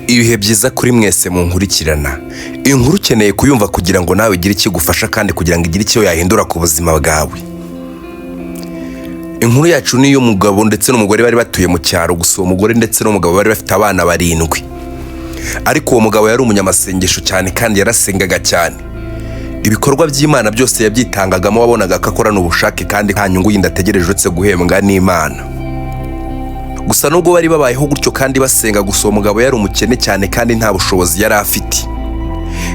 Ibihe byiza kuri mwese mu nkurikirana. Inkuru ukeneye kuyumva kugira ngo nawe ugire ikigufasha kandi kugira ngo igire icyo yahindura ku buzima bwawe. Inkuru yacu ni y'umugabo ndetse n'umugore bari batuye mu cyaro, gusa uwo mugore ndetse n'umugabo bari bafite abana 7. Ariko uwo mugabo yari umunyamasengesho cyane kandi yarasengaga cyane. Ibikorwa by'Imana byose yabyitangagamo, wabonaga ko akorana ubushake kandi nta nyungu yindi ategereje uretse guhembwa n'Imana. Gusa nubwo bari babayeho gutyo kandi basenga, gusa uwo mugabo yari umukene cyane kandi nta bushobozi yari afite.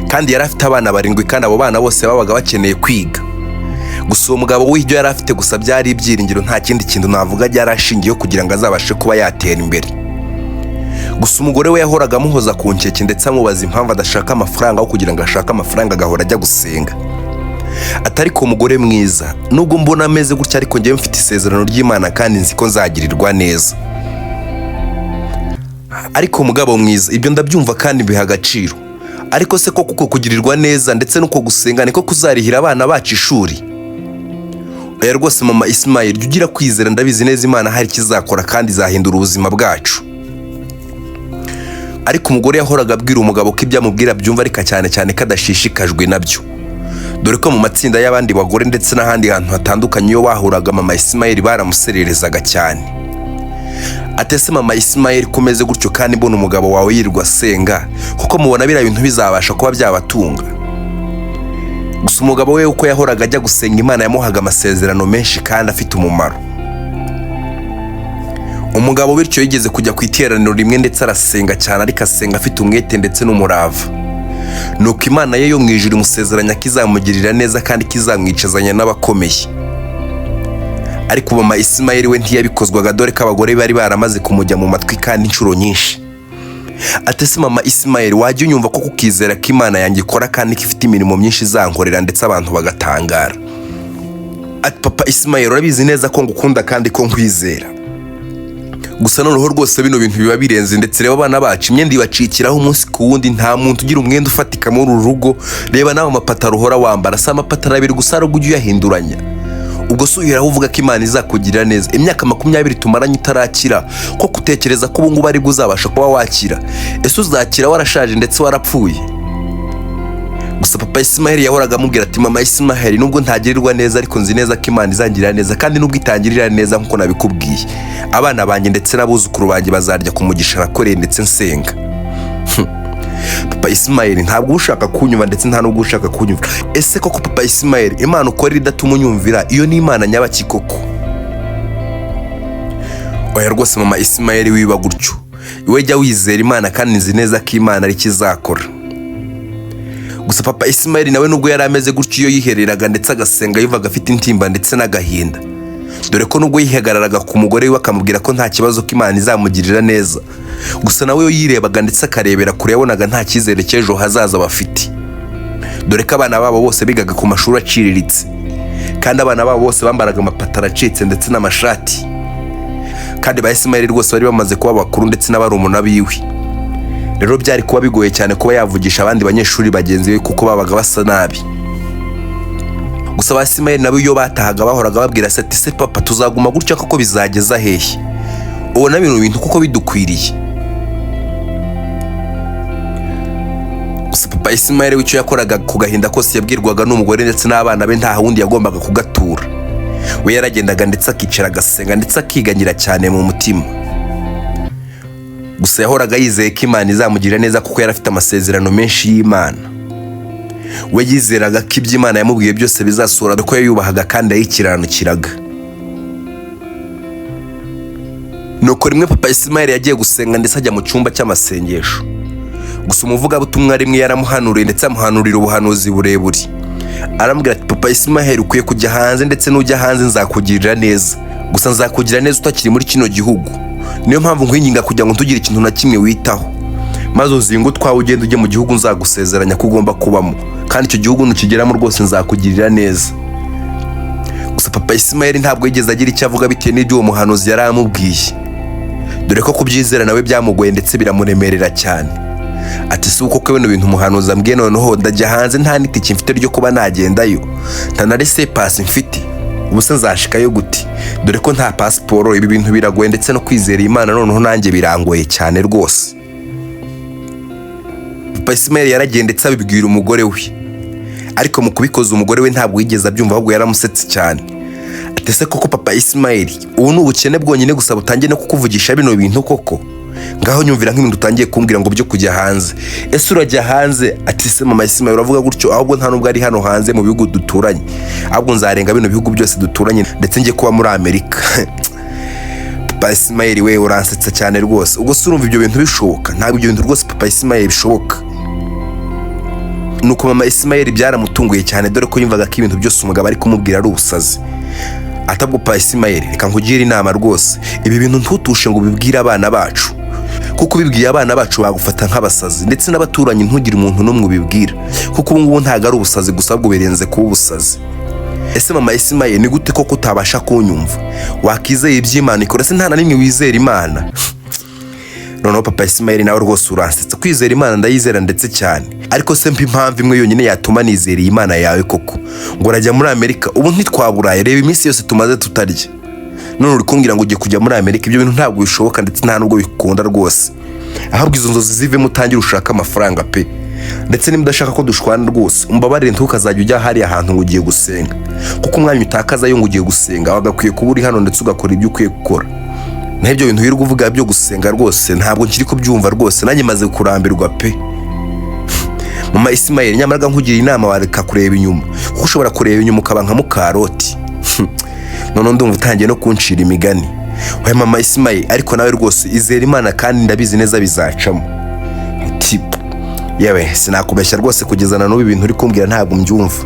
Kandi yari afite abana 7 kandi abo bana bose babaga bakeneye kwiga. Gusa uwo mugabo w'ibyo yari afite gusa byari ibyiringiro, nta kindi kintu navuga yarashingiyeho kugira ngo azabashe kuba yatera imbere. Gusa umugore we yahoraga amuhoza ku nkeke ndetse amubaza impamvu adashaka amafaranga, aho kugira ngo ashake amafaranga agahora ajya gusenga. Atari ko umugore mwiza, nubwo mbona ameze gutya ariko njyewe mfite isezerano ry'Imana kandi nzi ko nzagirirwa neza. Ariko umugabo mwiza, ibyo ndabyumva kandi biha agaciro. Ariko se ko kuko kugirirwa neza ndetse nuko gusenga niko kuzarihira abana bacu ishuri? Oya rwose mama Ismail, jya ugira kwizera, ndabizi neza Imana hari kizakora kandi izahindura ubuzima bwacu. Ariko umugore yahoraga abwira umugabo ko ibyo amubwira byumva, ariko cyane cyane kadashishikajwe nabyo. Dore ko mu matsinda y'abandi bagore ndetse n'ahandi hantu hatandukanye iyo bahuraga mama Ismail baramusererezaga cyane. Atese mama Ismail, komeze gutyo kandi mbona umugabo wawe yirirwa asenga, kuko mubona biriya bintu bizabasha kuba byabatunga. Gusa umugabo we uko yahoraga ajya gusenga, Imana yamuhaga amasezerano menshi kandi afite umumaro. Umugabo bityo yigeze kujya ku iteraniro rimwe ndetse arasenga cyane, ariko asenga afite umwete ndetse n'umurava. Nuko Imana ye yo mu ijuru imusezeranya ko izamugirira neza kandi kizamwicazanya n'abakomeye. Ariko mama Ismail we ntiyabikozwaga, dore ko abagore bari baramaze kumujya mu matwi kandi inshuro nyinshi. Atese mama Ismail, wajya unyumva ko kukizera ko Imana yanjye ikora kandi ko ifite imirimo myinshi izankorera ndetse abantu bagatangara. Ati papa Ismail, urabizi neza ko ngukunda kandi ko nkwizera. Gusa noneho rwose bino bintu biba birenze, ndetse reba abana bacu imyenda ibacikiraho umunsi ku wundi, nta muntu ugira umwenda ufatika muri uru rugo. Reba nawe amapataro uhora wambara, si amapataro 2 gusa ahubwo ujye uyahinduranya. Ubwo suhiraho uvuga ko Imana izakugirira neza. Imyaka 20 tumaranye itarakira, ko kutekereza ko ubu ngubu ari uzabasha kuba wakira? Ese uzakira warashaje ndetse warapfuye? Gusa papa Ismail yahoraga amubwira ati mama Ismail, nubwo ntagirirwa neza ariko nzi neza ko Imana izangirira neza, kandi nubwo itangirira neza nkuko nabikubwiye, abana banjye ndetse n'abuzukuru banjye bazarya ku mugisha nakoreye ndetse nsenga. Papa Ismail, ntabwo ushaka kunyumva ndetse nta nubwo ushaka kunyumva. Ese koko papa Ismail, Imana ukorera idatuma unyumvira, iyo ni Imana nyabaki koko? Oya rwose mama Ismail, wiba gutyo. Iwe jya wizera Imana kandi nzi neza ko Imana ari kizakora. Gusa papa Ismail nawe nubwo yari ameze gutyo, iyo yihereraga ndetse agasenga yumvaga afite intimba ndetse n'agahinda. Dore ko nubwo yihagararaga ku mugore we akamubwira ko nta kibazo ko Imana izamugirira neza, gusa nawe yo yirebaga ndetse akarebera kure, yabonaga nta cyizere cy'ejo hazaza bafite. Dore ko abana babo bose bigaga ku mashuri aciriritse, kandi abana babo bose bambaraga amapataro acitse ndetse n'amashati. Kandi ba Ismail rwose bari bamaze kuba bakuru ndetse n'abarumuna biwe. Rero byari kuba bigoye cyane kuba yavugisha abandi banyeshuri bagenzi be kuko babaga basa nabi. Gusa ba Ismail nabo iyo batahaga bahoraga babwira ati se papa, tuzaguma gutya koko bizageza hehe? Ubona bintu kuko bidukwiriye. Gusa papa Ismail w'icyo yakoraga ku gahinda kose yabwirwaga n'umugore ndetse n'abana be, nta wundi yagombaga kugatura. We yaragendaga ndetse akicara agasenga ndetse akiganyira cyane mu mutima. Gusa yahoraga yizeye ko Imana izamugirira neza kuko yari afite amasezerano menshi y'Imana. We yizeraga ko ibyo Imana yamubwiye byose bizasura, kuko yayubahaga kandi ayikiranukiraga. Nuko rimwe papa Ismail yagiye gusenga ndetse ajya mu cyumba cy'amasengesho. Gusa umuvugabutumwa rimwe yaramuhanuriye ndetse amuhanurira ubuhanuzi burebure. Aramubwira ati papa Ismail, ukwiye kujya hanze, ndetse nujya hanze nzakugirira neza. Gusa nzakugirira neza utakiri muri kino gihugu. Niyo mpamvu nkwinginga kugira ngo ntugire ikintu na kimwe witaho, maze uzinga utwawe ugenda ujye mu gihugu nzagusezeranya ko ugomba kubamo, kandi icyo gihugu nukigeramo rwose nzakugirira neza. Gusa papa Ismail ntabwo yigeze agira icyo avuga bitewe n'ibyo uwo muhanuzi yari amubwiye, dore ko kubyizera nawe byamugoye ndetse biramuremerera cyane. Ati si uko ko bino bintu umuhanuzi ambwiye, noneho ndajya hanze nta n'itike mfite ryo kuba nagendayo, nta na resepasi mfite, ubuse nzashikayo gute? Dore ko nta pasiporo. Ibi bintu biragoye ndetse no kwizera Imana noneho nanjye birangoye cyane rwose. papa Ismael yaragiye ndetse abibwira umugore we, ariko mu kubikoza umugore we ntabwo yigeze abyumva, ahubwo yaramusetse cyane. Ese koko papa Ismael, ubu ni ubukene bwonyine gusa butangiye no kukuvugisha bino bintu koko? Ngaho nyumvira nk'ibintu utangiye kumbwira ngo byo kujya hanze. Ese urajya hanze? Ati se mama Ismael uravuga gutyo, ahubwo nta nubwo ari hano hanze mu bihugu duturanye, ahubwo nzarenga bino bihugu byose duturanye ndetse njye kuba muri Amerika. Papa Ismael we uransetsa cyane rwose. Ubwo se urumva ibyo bintu bishoboka? Ntabwo ibyo bintu rwose papa Ismael bishoboka. Nuko mama Ismael byaramutunguye cyane, dore ko yumvaga ko ibintu byose umugabo ari kumubwira ari ubusazi. Atabwo papa Ismael, reka nkugire inama rwose, ibi bintu ntutushe ngo bibwire abana bacu, kuko bibwiye abana bacu bagufata nk'abasazi, ndetse n'abaturanyi ntugire umuntu n'umwe ubibwira, kuko ubu ngubu ntago ari ubusazi gusa, ahubwo birenze kuba ubusazi. Ese mama Ismael, ni gute koko utabasha kunyumva? Wakizeye iby'Imana ikora, se nta na rimwe wizera Imana? Noneho papa Ismael nawe rwose uransetsa. Kwizera Imana ndayizera ndetse cyane, ariko se mpa impamvu imwe yonyine yatuma nizera Imana yawe koko, ngo urajya muri Amerika? Ubu ntitwaburaye, reba iminsi yose tumaze tutarya, none uri kumbwira ngo ugiye kujya muri Amerika? Ibyo bintu ntabwo bishoboka, ndetse nta nubwo bikunda rwose. Ahubwo izo nzozi zivemo utangire ushaka amafaranga pe, ndetse niba udashaka ko dushwana rwose umbabarire, ntukazajya ujya hariya ahantu ngo ugiye gusenga, kuko umwanya utakaza yo ngo ugiye gusenga wagakwiye kuba uri hano ndetse ugakora ibyo ukwiye gukora. Naho ibyo bintu wirirwa uvuga byo gusenga rwose ntabwo nkiri kubyumva rwose, nanjye maze kurambirwa pe. Mama Ismael, nyamara nkugira inama wareka kureba inyuma, kuko ushobora kureba inyuma ukaba nka mukaroti. None ndumva utangiye no kunshira imigani. Oya mama Ismael, ariko nawe rwose izera Imana kandi ndabizi neza bizacamo. Yewe sinakubeshya rwose, kugezana n'ubu ibintu uri kumbwira ntabwo mbyumva.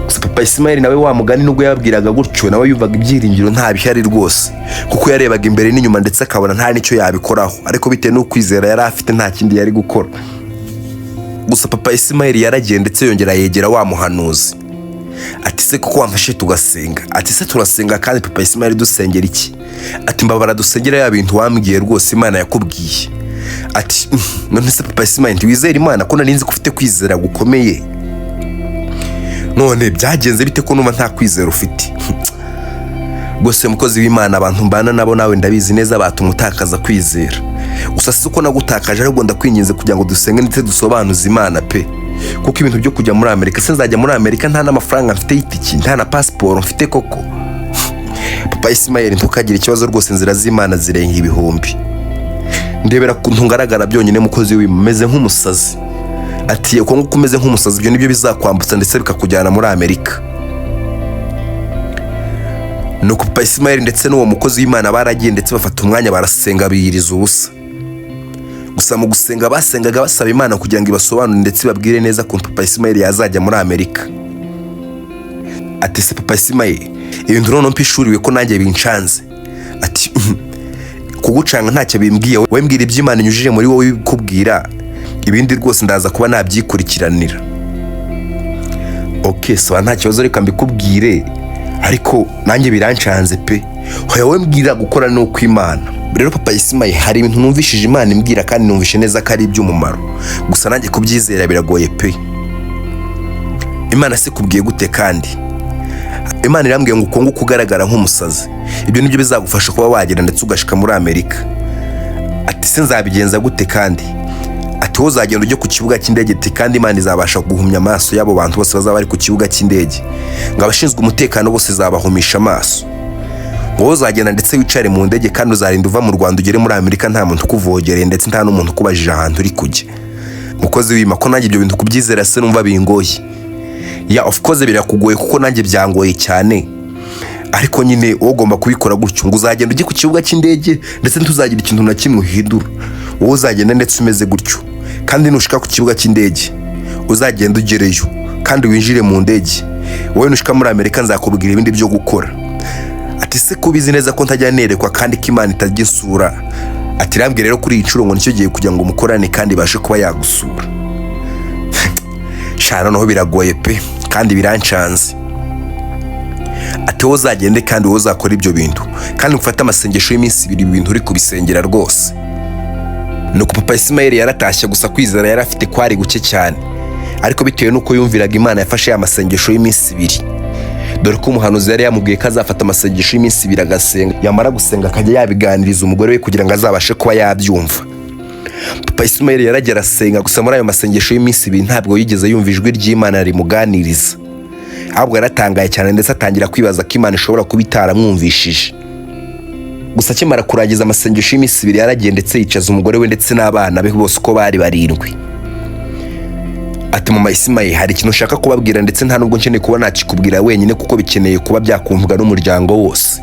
Gusa papa Ismael nawe wa mugani nubwo yabwiraga gutyo, nawe yumvaga ibyiringiro nta bihari rwose, kuko yarebaga imbere n'inyuma ndetse akabona nta nicyo yabikoraho, ariko bitewe n'ukwizera yari afite nta kindi yari gukora. Gusa papa Ismael yaragiye ndetse yongera yegera wa muhanuzi. Ati se koko wamfashe tugasenga? Ati se turasenga kandi papa Ismael dusengera iki? Ati mbabara dusengera ya bintu wambwiye rwose Imana yakubwiye. Ati none se papa Ismael wizera Imana ko nari nzi ko ufite kwizera gukomeye? None byagenze bite ko numva nta kwizera ufite? Gose mukozi w'Imana, abantu mbana nabo nawe ndabizi neza batumutakaza kwizera. Gusa si uko nagutakaje, ahubwo ndakwinginze kugira ngo dusenge ndetse dusobanuze Imana pe, kuko ibintu byo kujya muri Amerika, se nzajya muri Amerika nta n'amafaranga mfite y'itiki, nta na passport mfite koko? Papa Ismael, ntukagire ikibazo rwose, inzira z'Imana zirenga ibihumbi. Ndebera kuntu ngaragara byonyine mukozi w'Imana meze nk'umusazi. Ati uko nguko umeze nk'umusazi, ibyo nibyo bizakwambutsa ndetse bikakujyana muri Amerika. Nuko papa Ismael ndetse n'uwo mukozi w'Imana baragiye ndetse bafata umwanya barasenga biyiriza ubusa. Gusa mu gusenga basengaga basaba Imana kugira ngo ibasobanurire ndetse babwire neza ko papa Ismael yazajya muri Amerika. Ati se papa Ismael, ibintu noneho mpishuriwe ko nanjye bincanze. Ati kugucanga ntacyo bimbwiye, wowe mbwira iby'Imana inyujije muri wowe kubwira, ibindi rwose ndaza kuba nabyikurikiranira. Okay, so nta kibazo, reka mbikubwire, ariko nanjye birancanze pe. Hoya wowe mbwira gukora no kw'Imana. Rero papa Ismael, hari ibintu numvishije Imana imbwira kandi numvishe neza ko ari iby'umumaro, gusa nanjye kubyizera biragoye pe. Imana se kubwiye gute? Kandi Imana irambwiye ngo uko nguko ugaragara nk'umusazi, ibyo nibyo bizagufasha kuba wagera ndetse ugashika muri Amerika. Ati se nzabigenza gute kandi? Ati wowe uzagenda ujye ku kibuga cy'indege, kandi Imana izabasha guhumya amaso y'abo bantu bose bazaba bari ku kibuga cy'indege, ngo abashinzwe umutekano bose zabahumisha amaso. Wowe uzagenda ndetse wicare mu ndege, kandi uzarinda uva mu Rwanda ugere muri Amerika nta muntu ukuvogereye ndetse nta n'umuntu ukubajije ahantu uri kujya. Mukozi w'Imana, ko nanjye ibyo bintu kubyizera se numva bingoye. Ya of course birakugoye kuko nanjye byangoye cyane, ariko nyine wowe ugomba kubikora gutyo, ngo uzagenda ujye ku kibuga cy'indege ndetse ntuzagira ikintu na kimwe uhindura. Wowe uzagenda ndetse umeze gutyo, kandi nushika ku kibuga cy'indege uzagenda ugereyo kandi winjire mu ndege. Wowe nushika muri Amerika nzakubwira ibindi byo gukora. Ati se kubizi neza ko ntajya nerekwa kandi ko Imana itajya isura? Ati rambwira rero kuri iyi nshuro ngo nicyo gihe kugira ngo mukorane kandi bashe kuba yagusura. Shana noneho biragoye pe kandi birancanze. Ati wowe uzagende kandi wowe uzakora ibyo bintu, kandi ufate amasengesho y'iminsi 2 ibintu uri kubisengera rwose. Nuko papa Ismael yaratashye, gusa kwizera yari afite kwari guke cyane, ariko bitewe nuko yumviraga Imana yafashe ya masengesho y'iminsi 2. Dore ko umuhanuzi yari yamubwiye ko azafata amasengesho y'iminsi 2 agasenga, yamara gusenga akajya yabiganiriza umugore we kugira ngo azabashe kuba yabyumva. Papa Ismael yaragera asenga, gusa muri ayo masengesho y'iminsi 2 ntabwo yigeze yumva ijwi ry'Imana rimuganiriza, ahubwo yaratangaye cyane ndetse atangira kwibaza ko Imana ishobora kuba itaramwumvishije. Gusa akimara kurangiza amasengesho y'iminsi 2 yaragiye ndetse yicaza umugore we ndetse n'abana be bose uko bari 7. Ati mama Ismael, hari ikintu ushaka kubabwira ndetse nta nubwo nkeneye kuba nakikubwira wenyine kuko bikeneye kuba byakumvwa n'umuryango wose.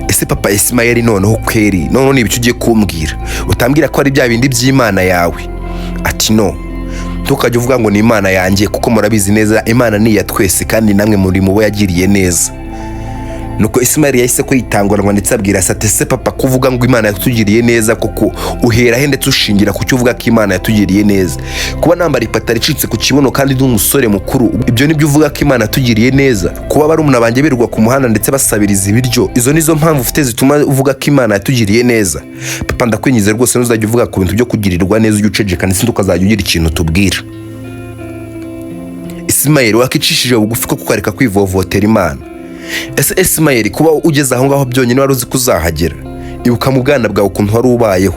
Ese papa Ismael noneho kweri none ibicu ugiye kumbwira? Utambwira ko ari bya bindi by'Imana yawe? Ati no, ntukajye uvuga ngo ni Imana yanjye kuko murabizi neza Imana ni ya twese kandi namwe muri mu bo yagiriye neza. Nuko Ismael yahise ko yitanguranwa ndetse abwira ati se papa kuvuga ngo Imana yatugiriye neza kuko uhera he ndetse ushingira ku cyo uvuga ko Imana yatugiriye neza? Kuba nambara ipataro ricitse ku kibuno kandi ndi umusore mukuru, ibyo nibyo uvuga ko Imana yatugiriye neza? Kuba barumuna banjye birirwa ku muhanda ndetse basabiriza ibiryo, izo nizo mpamvu ufite zituma uvuga ko Imana yatugiriye neza? Papa ndakwinyize rwose ntuzajya uvuga ku bintu byo kugirirwa neza, ujye uceceka ndetse ukazajya ugira ikintu tubwira. Ismael wakicishije bugufi ko kukareka kwivovotera Imana. Ese Ismael, kuba ugeze aho ngaho byonyine wari uzi kuzahagera? Ibuka mu bwana bwawe ukuntu wari ubayeho,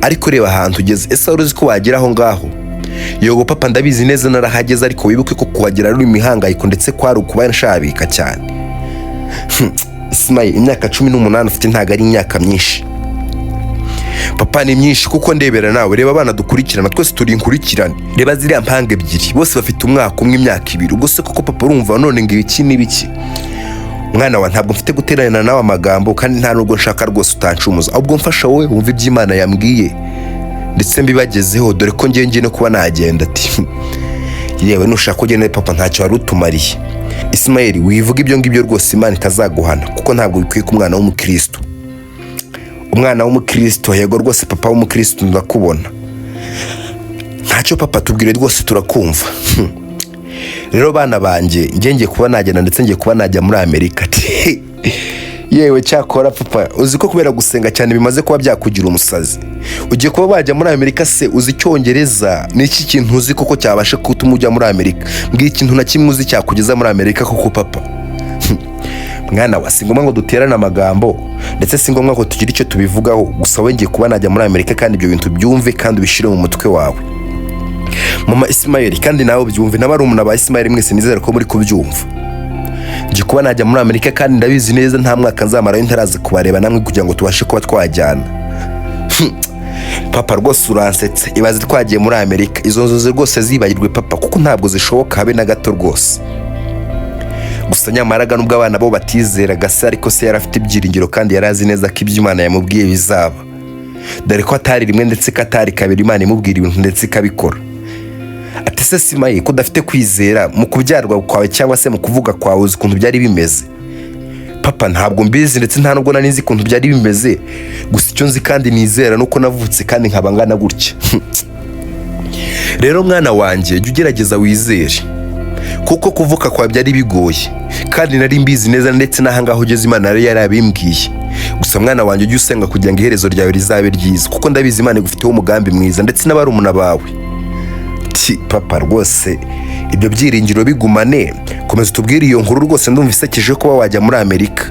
ariko reba ahantu ugeze. Ese wari uzi ko wagera aho ngaho? Yego papa ndabizi neza narahageze, ariko wibuke ko kuhagera ari imihangayiko ndetse kwari ukuba nshabika cyane. Ismael, imyaka 18 ufite ntago ari imyaka myinshi. Papa ni myinshi kuko ndebera nawe, reba abana dukurikirana twese turi inkurikirane, reba ziriya mpanga ebyiri bose bafite umwaka umwe imyaka 2. Ubwo se koko papa urumva none ngo ibiki n'ibiki? Mwana wa ntabwo mfite guterana nawe amagambo kandi nta nubwo nshaka rwose utancumuza, ahubwo mfasha wowe wumva iby'Imana yambwiye ndetse mbibagezeho, dore ko ngiye no kuba nagenda. Ati yewe nushaka ugende papa ntacyo wari utumariye. Ismael, wivuga ibyo ngibyo rwose Imana ikazaguhana kuko ntabwo bikwiye ku mwana w'umukristo. Umwana w'umukristo? Yego rwose papa w'umukristo ndakubona. Ntacyo papa tubwire rwose turakumva. Rero bana banjye ngiye kuba nagenda ndetse ngiye kuba najya muri Amerika. Yewe cyakora papa, uzi ko kubera gusenga cyane bimaze kuba byakugira umusazi? Ugiye kuba wajya muri Amerika se uzi Icyongereza? Niki kintu uzi koko cyabasha gutuma ujya muri Amerika? Mbwira ikintu na kimwe uzi cyakugeza muri Amerika koko papa. Mwana wa singomwa ngo duterane amagambo ndetse singomwa ngo tugire icyo tubivugaho, gusa we ngiye kuba najya muri Amerika kandi ibyo bintu byumve kandi ubishire mu mutwe wawe. Mama Ismael, kandi nawe byumve n'abarumuna ba Ismael mwese nizere ko muri kubyumva. Ngiye kuba najya muri Amerika kandi ndabizi neza nta mwaka nzamarayo ntarazi kubareba namwe kugira ngo tubashe kuba twajyana. Papa rwose uransetse, ibaze twagiye muri Amerika, izo nzozi rwose zibagirwe papa kuko ntabwo zishoboka habe na gato rwose. Gusa nyamaraga nubwo abana bo batizeraga se, ariko se yarafite ibyiringiro kandi yarazi neza ko iby'Imana yamubwiye bizaba, dore ko atari rimwe ndetse katari kabiri Imana imubwira ibintu ndetse ikabikora. Ati se Ismael, ko udafite kwizera mu kubyarwa kwawe cyangwa se mu kuvuga kwawe uzi ukuntu byari bimeze? Papa ntabwo mbizi ndetse nta nubwo nari nzi ukuntu byari bimeze, gusa icyo nzi kandi nizera nuko navutse kandi nkaba ngana gutya. Rero mwana wanjye jya ugerageza wizere kuko kuvuka kwawe byari bigoye kandi nari mbizi neza ndetse n'ahangaho ugeze Imana yari yarabimbwiye. Gusa mwana wanjye ujye usenga kugira ngo iherezo ryawe rizabe ryiza kuko ndabizi Imana igufiteho umugambi mwiza ndetse n'abarumuna bawe. Papa rwose ibyo byiringiro bigumane, komeza tubwire iyo nkuru rwose ndumva isekeje kuba wajya muri Amerika.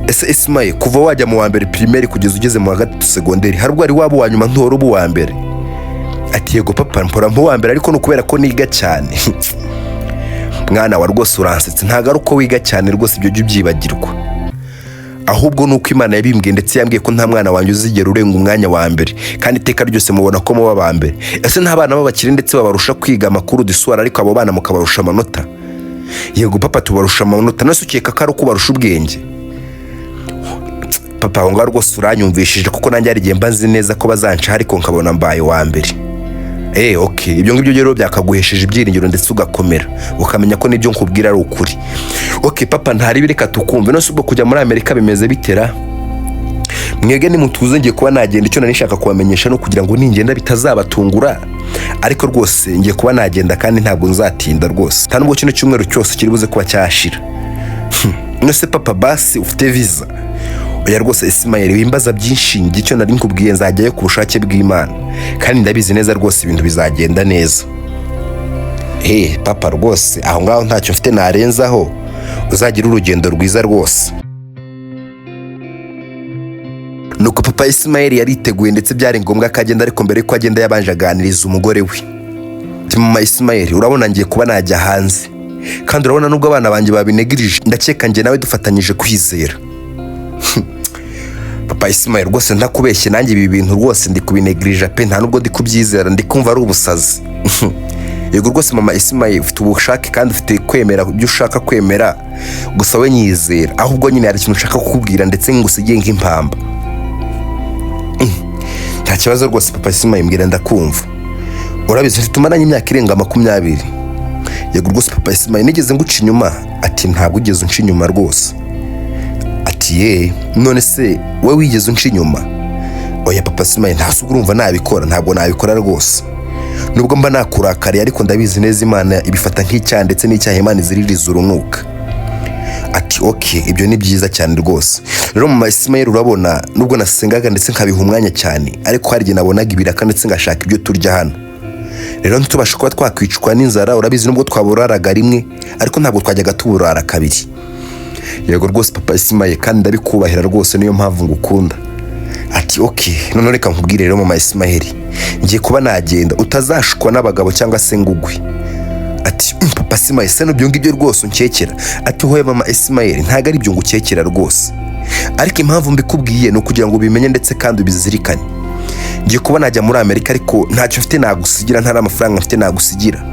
Ese Ismael, kuva wajya mu wa mbere primaire kugeza ugeze mu wa 3 secondaire hari ubwo ari wabo wa nyuma ntoro ubu wa mbere? Ati yego papa mpora mu wa mbere ariko no kubera ko niga cyane. Mwana wa rwose uransetse, ntago ari uko wiga cyane rwose ibyo jya ubyibagirwa, ahubwo nuko Imana yabimbwiye ndetse yambwiye ko nta mwana wanjye uzigera urenga umwanya wa mbere kandi iteka ryose mubona ko muba ba mbere. Ese nta bana b'abakire ndetse babarusha kwiga amakuru d'histoire ariko abo bana mukabarusha amanota? Yego papa tubarusha amanota, nase ukeka ko ari uko barusha ubwenge? Papa aho ngaho rwose uranyumvishije kuko nanjye ari igihe mba nzi neza ko bazanca ariko nkabona mbaye wa mbere. Okay, ibyo ngibyo rero byakaguhesheje ibyiringiro ndetse ugakomera ukamenya ko nibyo nkubwira ari ukuri. Okay papa ntari bireka tukumve, nose ubwo kujya muri Amerika bimeze bitera? Mwege ni mutuze ngiye kuba nagenda, icyo nanishaka kubamenyesha no kugira ngo ningenda bitazabatungura, ariko rwose ngiye kuba nagenda kandi ntabwo nzatinda rwose, nta nubwo kino cyumweru cyose kiri buze kuba cyashira. Nose papa basi ufite visa? Oya rwose Ismael wimbaza byinshi, ngicyo nari nkubwiye nzajyayo ku bushake bw'Imana kandi ndabizi neza rwose ibintu bizagenda neza. Papa rwose aho ngaho ntacyo mfite narenzaho, uzagira urugendo rwiza rwose. nuko papa Ismael yariteguye ndetse byari ngombwa ko agenda, ariko mbere yuko agenda yabanje aganiriza umugore we. Mama Ismael, urabona ngiye kuba najya hanze, kandi urabona nubwo abana banjye babinegirije, ndakeka njye nawe dufatanyije kwizera. Papa Ismael, rwose ntakubeshye, nanjye ibi bintu rwose ndi kubinegirije pe, nta nubwo ndi kubyizera, ndi kumva ari ubusazi. Yego rwose mama Ismael, ufite ubushake kandi ufite kwemera ibyo ushaka kwemera, gusa we nyizera, ahubwo nyine hari ikintu ushaka kukubwira ndetse ngusigiye nk'impamba. Nta kibazo rwose papa Ismael, mbwira ndakumva. Urabizi tumaranye imyaka irenga 20. Yego rwose papa Ismael, nigeze nguca inyuma? Ati ntabwo ugeze unca inyuma rwose. Ati none se we wigeze unca inyuma? Oya papa Ismael, ntasugo urumva nabikora, ntabwo nabikora rwose. Nubwo mba nakurakariye, ariko ndabizi neza Imana ibifata nk'icyaha ndetse n'icyaha Imana iziririza urunuka. Ati okay, ibyo ni byiza cyane rwose. Rero mama Ismael, urabona nubwo nasengaga ndetse nkabiha umwanya cyane, ariko hari igihe nabonaga ibiraka ndetse ngashaka ibyo turya hano. Rero ntitubashe kuba twakwicwa n'inzara, urabizi nubwo twaburaraga rimwe, ariko ntabwo twajyaga tuburara kabiri. Yego rwose papa Ismael, kandi ndabikubahira rwose, niyo mpamvu ngukunda. Ati okay, none reka nkubwire rero mama Ismael, ngiye kuba nagenda, utazashukwa n'abagabo cyangwa se ngugwe. Ati papa Ismael, se nubyo ngibyo rwose unkekera? Ati hoye mama Ismael, ntago ari byo ngukekera rwose, ariko impamvu mbikubwiye ni ukugira ngo ubimenye ndetse kandi ubizirikane. Ngiye kuba najya muri Amerika, ariko ntacyo mfite nagusigira, ntari amafaranga mfite nagusigira,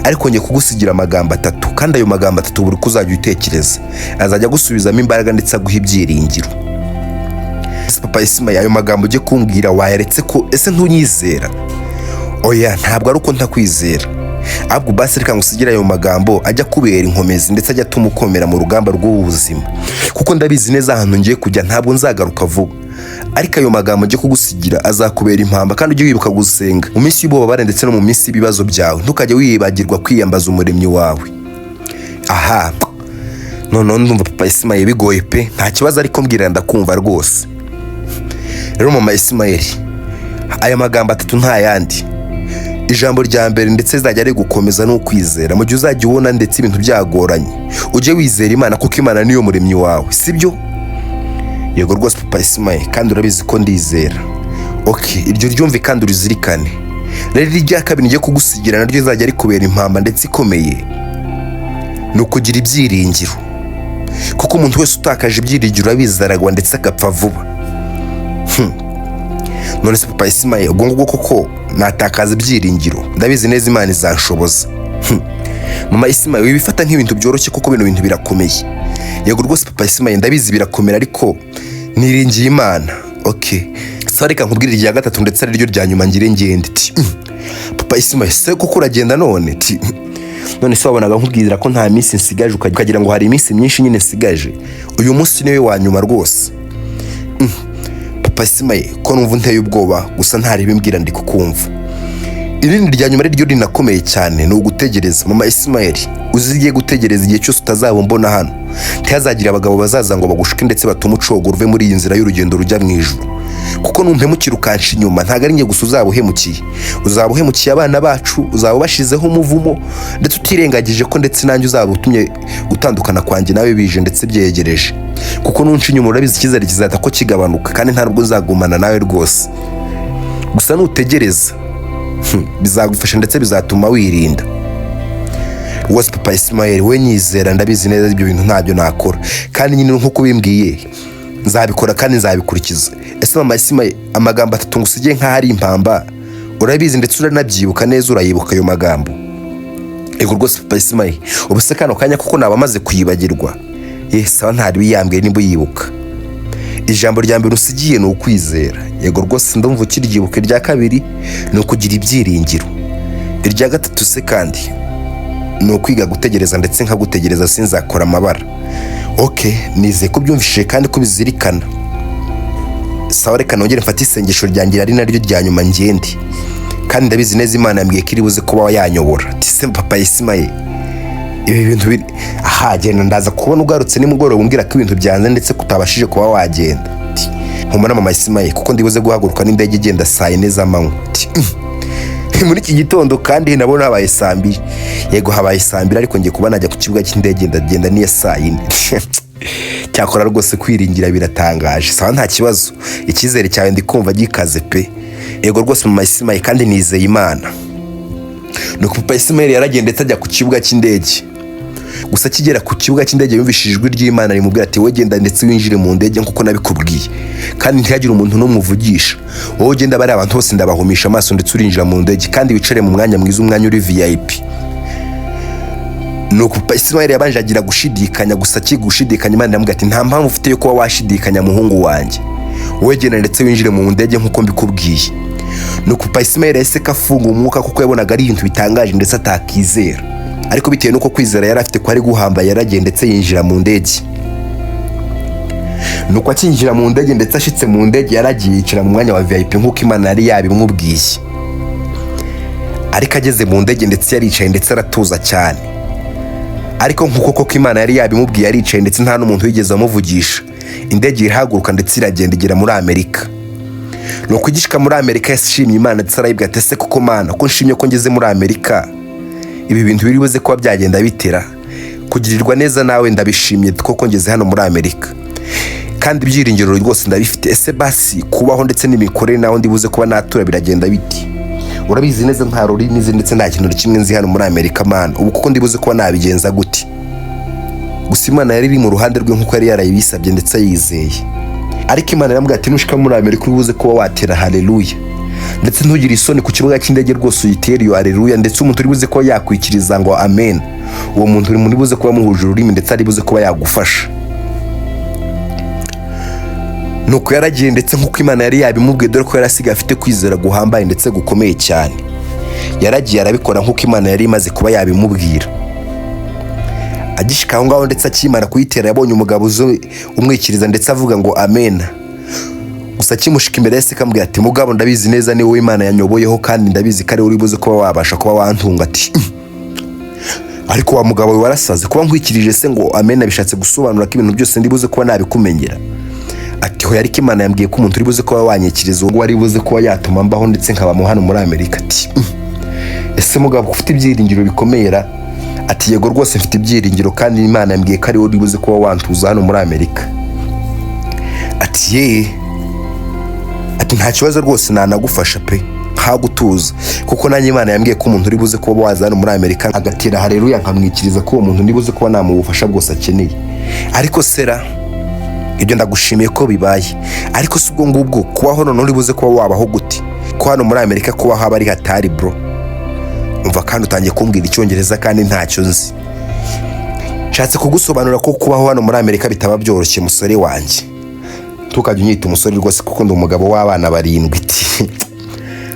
ariko ngiye kugusigira amagambo 3, kandi ayo magambo 3 buri kuzajya utekereza azajya gusubizamo imbaraga ndetse aguha ibyiringiro. Papa Ismael, ayo magambo ugiye kumbwira wayaretse ko ese ntunyizera? Oya, ntabwo ari uko ntakwizera, ahubwo basi reka ngusigira ayo magambo ajya kubera inkomezi ndetse ajya atuma ukomera mu rugamba rw'ubuzima, kuko ndabizi neza ahantu ngiye kujya ntabwo nzagaruka vuba. Ariko ayo magambo ngiye kugusigira azakubera impamba, kandi ujye wibuka gusenga mu minsi y'ububabare ndetse no mu minsi y'ibibazo byawe, ntukajye wibagirwa kwiyambaza umuremyi wawe. Aha, none ndumva papa Ismael bigoye pe, nta kibazo, ariko mbwira ndakumva rwose. Rero mama Ismael, aya magambo 3 nta yandi. Ijambo rya mbere ndetse zajya ari gukomeza no kwizera, mu gihe uzajya ubona ndetse ibintu byagoranye, ujye wizera Imana, kuko Imana niyo muremyi wawe, sibyo? Yego rwose papa Ismael, kandi urabizi ko ndizera. Okay, iryo ryumve kandi urizirikane. Rero irya kabiri ngiye kugusigira naryo zajya ari kubera impamba ndetse ikomeye, ni ukugira ibyiringiro, kuko umuntu wese utakaje ibyiringiro abizaragwa ndetse agapfa vuba. None se papa Ismael, ubwo ngubwo koko natakaza ibyiringiro? Ndabizi neza Imana izanshoboza. Mama Ismael, wibifata nk'ibintu byoroshye, kuko bino bintu birakomeye. Yego rwose papa Ismael, ndabizi birakomera, ariko niringiye Imana. Okay, sasa reka nkubwire irya 3 ndetse ari ryo rya nyuma ngire ngende. Papa Ismael, se kuko uragenda none? None se wabonaga nkubwira ko nta minsi nsigaje, ukagira ngo hari iminsi myinshi nyine nsigaje? Uyu munsi niwe wa nyuma rwose. Papa Ismael, ko numva nteye ubwoba, gusa ntari bimbwira ndi kukumva. Irindi rya nyuma ryo rinakomeye cyane, ni ugutegereza. Mama Ismael, uzigiye gutegereza igihe cyose utazabombona hano, ntihazagira abagabo bazaza ngo bagushuke ndetse batume ucogora uve muri iyi nzira y'urugendo rujya mu ijuru, kuko numpemukira ukanca inyuma, ntago ari njye gusa uzaba uhemukiye abana bacu, uzaba ubashizeho umuvumo, ndetse utirengagije ko ndetse nanjye uzaba utumye gutandukana kwanjye nawe bije ndetse byegereje, kuko nunca inyuma urabizi icyizere kizahita ko kigabanuka, kandi nta nubwo uzagumana nawe rwose. Gusa nutegereza bizagufasha ndetse bizatuma wirinda. Rwose papa Ismael, we nyizera, ndabizi neza ibyo bintu ntabyo nakora, kandi nyine nkuko bimbwiye nzabikora kandi nzabikurikiza. Ese mama Ismael, amagambo 3 ngusigiye nkaho ari impamba, urabizi ndetse uranabyibuka neza, urayibuka ayo magambo? Yego rwose papa Ismael, ubuse kano kanya kuko nabamaze kuyibagirwa. Sawa, ntari wiyambwiye nimba uyibuka. Ijambo rya mbere usigiye ni ukwizera. Yego rwose ndumva ukiryibuka. Irya kabiri ni ukugira ibyiringiro. Irya gatatu se kandi ni ukwiga gutegereza, ndetse nkagutegereza sinzakora amabara. Okay, nizeye ko byumvishije kandi ko bizirikana. Sawa, reka nongere mfate isengesho ryangira ari naryo rya nyuma ngende, kandi ndabizi neza Imana yambwiye ko iri buze kuba yanyobora. Se papa Ismael, ibi bintu biri genda ndaza kubona ugarutse nimugoroba umbwira ko ibintu byanze ndetse kutabashije kuba wagenda. Humura mama Ismael, kuko ndibuze guhaguruka n'indege igenda saa 4 z'amanywa. Muri iki gitondo kandi nabona habaye saa 2. Yego habaye saa 2, ariko ngiye kuba najya ku kibuga cy'indege ndagenda niya saa 4. cyakora rwose kwiringira biratangaje. Sawa, nta kibazo, icyizere cyawe ndikumva gikaze pe. Yego rwose mama Isimayeli, kandi nizeye Imana. Nuko papa Isimayeli yaragenda ajya ku kibuga cy'indege. Gusa kigera ku kibuga cy'indege yumvishije ijwi ry'Imana rimubwira ati wowe genda ndetse winjire mu ndege nkuko nabikubwiye, kandi ntihagire umuntu n'umwe uvugisha. Wowe genda bari abantu bose ndabahumisha amaso ndetse urinjira mu ndege, kandi wicare mu mwanya mwiza, umwanya uri VIP. Nuko papa Isimayeli yabanje agira gushidikanya, gusa gushidikanya Imana iramubwira ati nta mpamvu ufite yo kuba washidikanya muhungu wanjye, wowe genda ndetse winjire mu ndege nkuko mbikubwiye. Nuko papa Isimayeli yahise afunga umwuka kuko yabonaga ari ibintu bitangaje ndetse atakizera, ariko bitewe nuko kwizera yari afite ko ari guhambaye yaragenda ndetse yinjira mu ndege. Nuko akinjira mu ndege ndetse ashitse mu ndege yaragiye yicara mu mwanya wa VIP nkuko Imana yari yabimubwiye. Ariko ageze mu ndege ndetse yaricaye ndetse aratuza cyane, ariko nkuko koko Imana yari yabimubwiye yaricaye ndetse nta n'umuntu wigeze amuvugisha. Indege irahaguruka ndetse iragenda igera muri Amerika. Nuko igishika muri Amerika yashimye Imana ndetse arayibwira ati ese koko Mana ko nshimye ko ngeze muri Amerika, ibi bintu biri buze kuba byagenda bitera, kugirirwa neza nawe ndabishimye koko ngeze hano muri Amerika, kandi ibyiringiro rwose ndabifite. Ese basi kubaho ndetse n'imikorere naho ndibuze kuba natura biragenda biti? Urabizi neza nta ruri nize ndetse nta kintu kimwe nzi hano muri Amerika Mana, ubu kuko ndibuze kuba nabigenza gute? Gusa Imana yari iri mu ruhande rwe nkuko yari yarayibisabye ndetse yizeye. Ariko Imana iramubwira ati nushika muri Amerika uribuze kuba watera haleluya, ndetse ntugire isoni ku kibuga cy'indege rwose uyitere iyo haleluya, ndetse umuntu uribuze kuba yakwikiriza ngo amen, uwo muntu uri buze kuba muhuje ururimi ndetse aribuze kuba yagufasha. Nuko yaragiye ndetse nkuko Imana yari yabimubwiye, dore ko yarasigaye afite kwizera guhambaye ndetse gukomeye cyane. Yaragiye arabikora nkuko Imana yari imaze kuba yabimubwira. Agishika aho ngaho ndetse akimara kuyitera yabonye umugabo uzo umwikiriza ndetse avuga ngo amen. Gusa kimushika imbere yese kambwira ati mugabo ndabizi neza ni wowe Imana yanyoboyeho, kandi ndabizi kare uri buze kuba wabasha kuba wantunga. Ati ariko wa mugabo we warasaze kuba nkwikirije se ngo amen bishatse gusobanura ko ibintu byose ndibuze kuba nabikumenyera? Ati ho yari Imana yambwiye ko umuntu uri buze kuba wanyikiriza ngo wari buze kuba yatuma mbaho ndetse nkaba mu hano muri Amerika. Ati ese mugabo ufite ibyiringiro bikomeyera? Ati yego rwose mfite ibyiringiro, kandi Imana yambwiye ko ari wowe uri buze kuba wantuza hano muri Amerika. Ati ye, ati nta kibazo rwose nanagufasha pe, hagutuza kuko nanjye Imana yambwiye ko umuntu uri buze kuba waza hano muri Amerika agatera haleluya nkamwikiriza ko uwo muntu ndi buze kuba namubufasha bwose akeneye. Ariko sera ibyo ndagushimiye ko bibaye, ariko si ubwo ngubwo kubaho none uri buze kuba wabaho gute? Ko hano muri Amerika kuba haba ari hatari bro. Umva kandi utangiye kumbwira icyongereza kandi ntacyo nzi. Nshatse kugusobanura ko kubaho hano muri Amerika bitaba byoroshye musore wanjye. Tukajya unyita umusore rwose kuko ndi umugabo w'abana 7.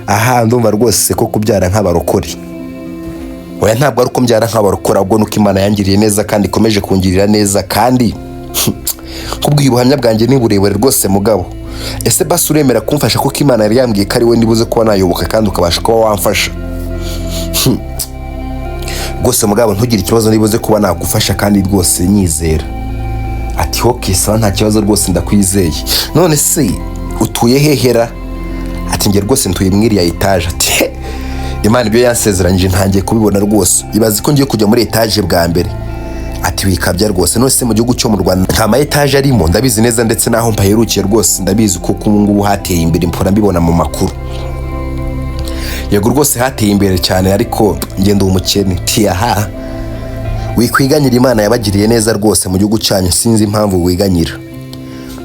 Aha ndumva rwose ko kubyara nk'abarokore. Oya ntabwo ari uko mbyara nk'abarokora, ubwo nuko Imana yangiriye neza kandi ikomeje kungirira neza, kandi kubwiye ubuhamya bwanjye ni burebure rwose mugabo. Ese basi uremera kumfasha kuko Imana yari yambwiye ko ari we ndibuze kuba nayoboka kandi ukabasha kuba wamfasha? Rwose mugabo ntugire ikibazo ndibuze kuba nagufasha kandi rwose nyizera. Ati okay sawa nta kibazo rwose ndakwizeye. None se utuye hehera? Ati nge rwose ntuye mwiri ya etage. Ati Imana ibyo yansezeranyije ntangiye kubibona rwose, ibaze ko ngiye kujya muri etage bwa mbere. Ati wikabya rwose, none se mu gihugu cyo mu Rwanda nta ma etage arimo? Ndabizi neza ndetse naho mpaherukiye rwose ndabizi kuko ubu ngubu hateye imbere, mpora mbibona mu makuru. Yego rwose hateye imbere cyane, ariko ngenda umukene. Ati aha wikwiganyira, Imana yabagiriye neza rwose mu gihugu cyanyu, sinzi impamvu wiganyira.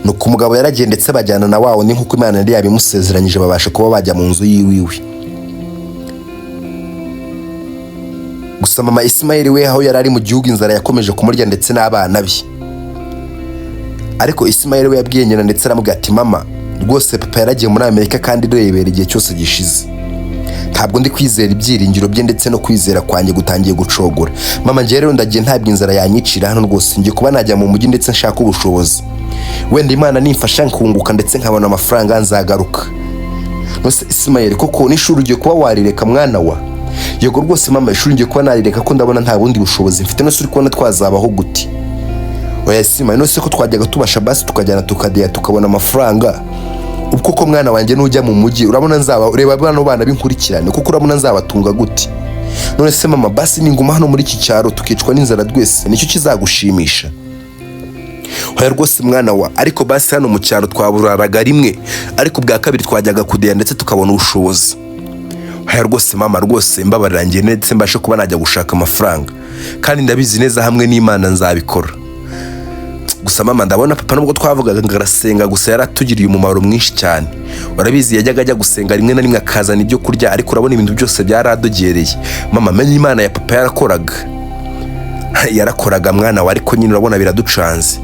Nuko umugabo yaragiye ndetse bajyana na wawo ni nkuko Imana yari yabimusezeranyije, babasha kuba bajya mu nzu yiwiwe. Gusa mama Isimayeli we aho yari ari mu gihugu inzara yakomeje kumurya ndetse n'abana be. Ariko Isimayeli we yabwiye nyina ndetse aramubwira ati mama rwose papa yaragiye muri Amerika kandi rebera igihe cyose gishize. Ntabwo ndi kwizera ibyiringiro bye ndetse no kwizera kwanjye gutangiye gucogora. Mama ngiye rero ndagiye ntabwo inzara yanyicira hano rwose, ngiye kuba najya mu mujyi ndetse nshaka ubushobozi. Wenda Imana nimfasha nkunguka ndetse nkabona amafaranga nzagaruka. Nose Isimayeli koko n'ishuri ugiye kuba warireka mwana wa? Yego rwose mama ishuri ngiye kuba narireka ko ndabona nta bundi bushobozi mfite, nose uri kubona twazabaho gute? Oya Isimayeli nose ko twajyaga tubasha basi tukajyana tukadeya tukabona amafaranga. Ubwo ko mwana wanjye nujya mu mujyi urabona nzaba ureba bano bana binkurikirane kuko urabona nzabatunga gute? None se mama basi ninguma hano muri iki cyaro tukicwa n'inzara rwese nicyo kizagushimisha? hoya rwose mwana wa, ariko basi hano mu cyaro twaburaraga rimwe, ariko bwa kabiri twajyaga kudeya ndetse tukabona ubushobozi. Hoya rwose mama, rwose mbabarira njye ndetse mbashe kuba najya gushaka amafaranga, kandi ndabizi neza hamwe n'Imana nzabikora. Gusa mama, ndabona papa nubwo twavugaga ngo arasenga, gusa yaratugiriye umumaro mwinshi cyane. Urabizi yajyaga ajya gusenga rimwe na rimwe akazana ibyo kurya, ariko urabona ibintu byose byaradogereye. Mama, menye Imana ya papa yarakoraga mwana wa, ariko nyine urabona biraducanze.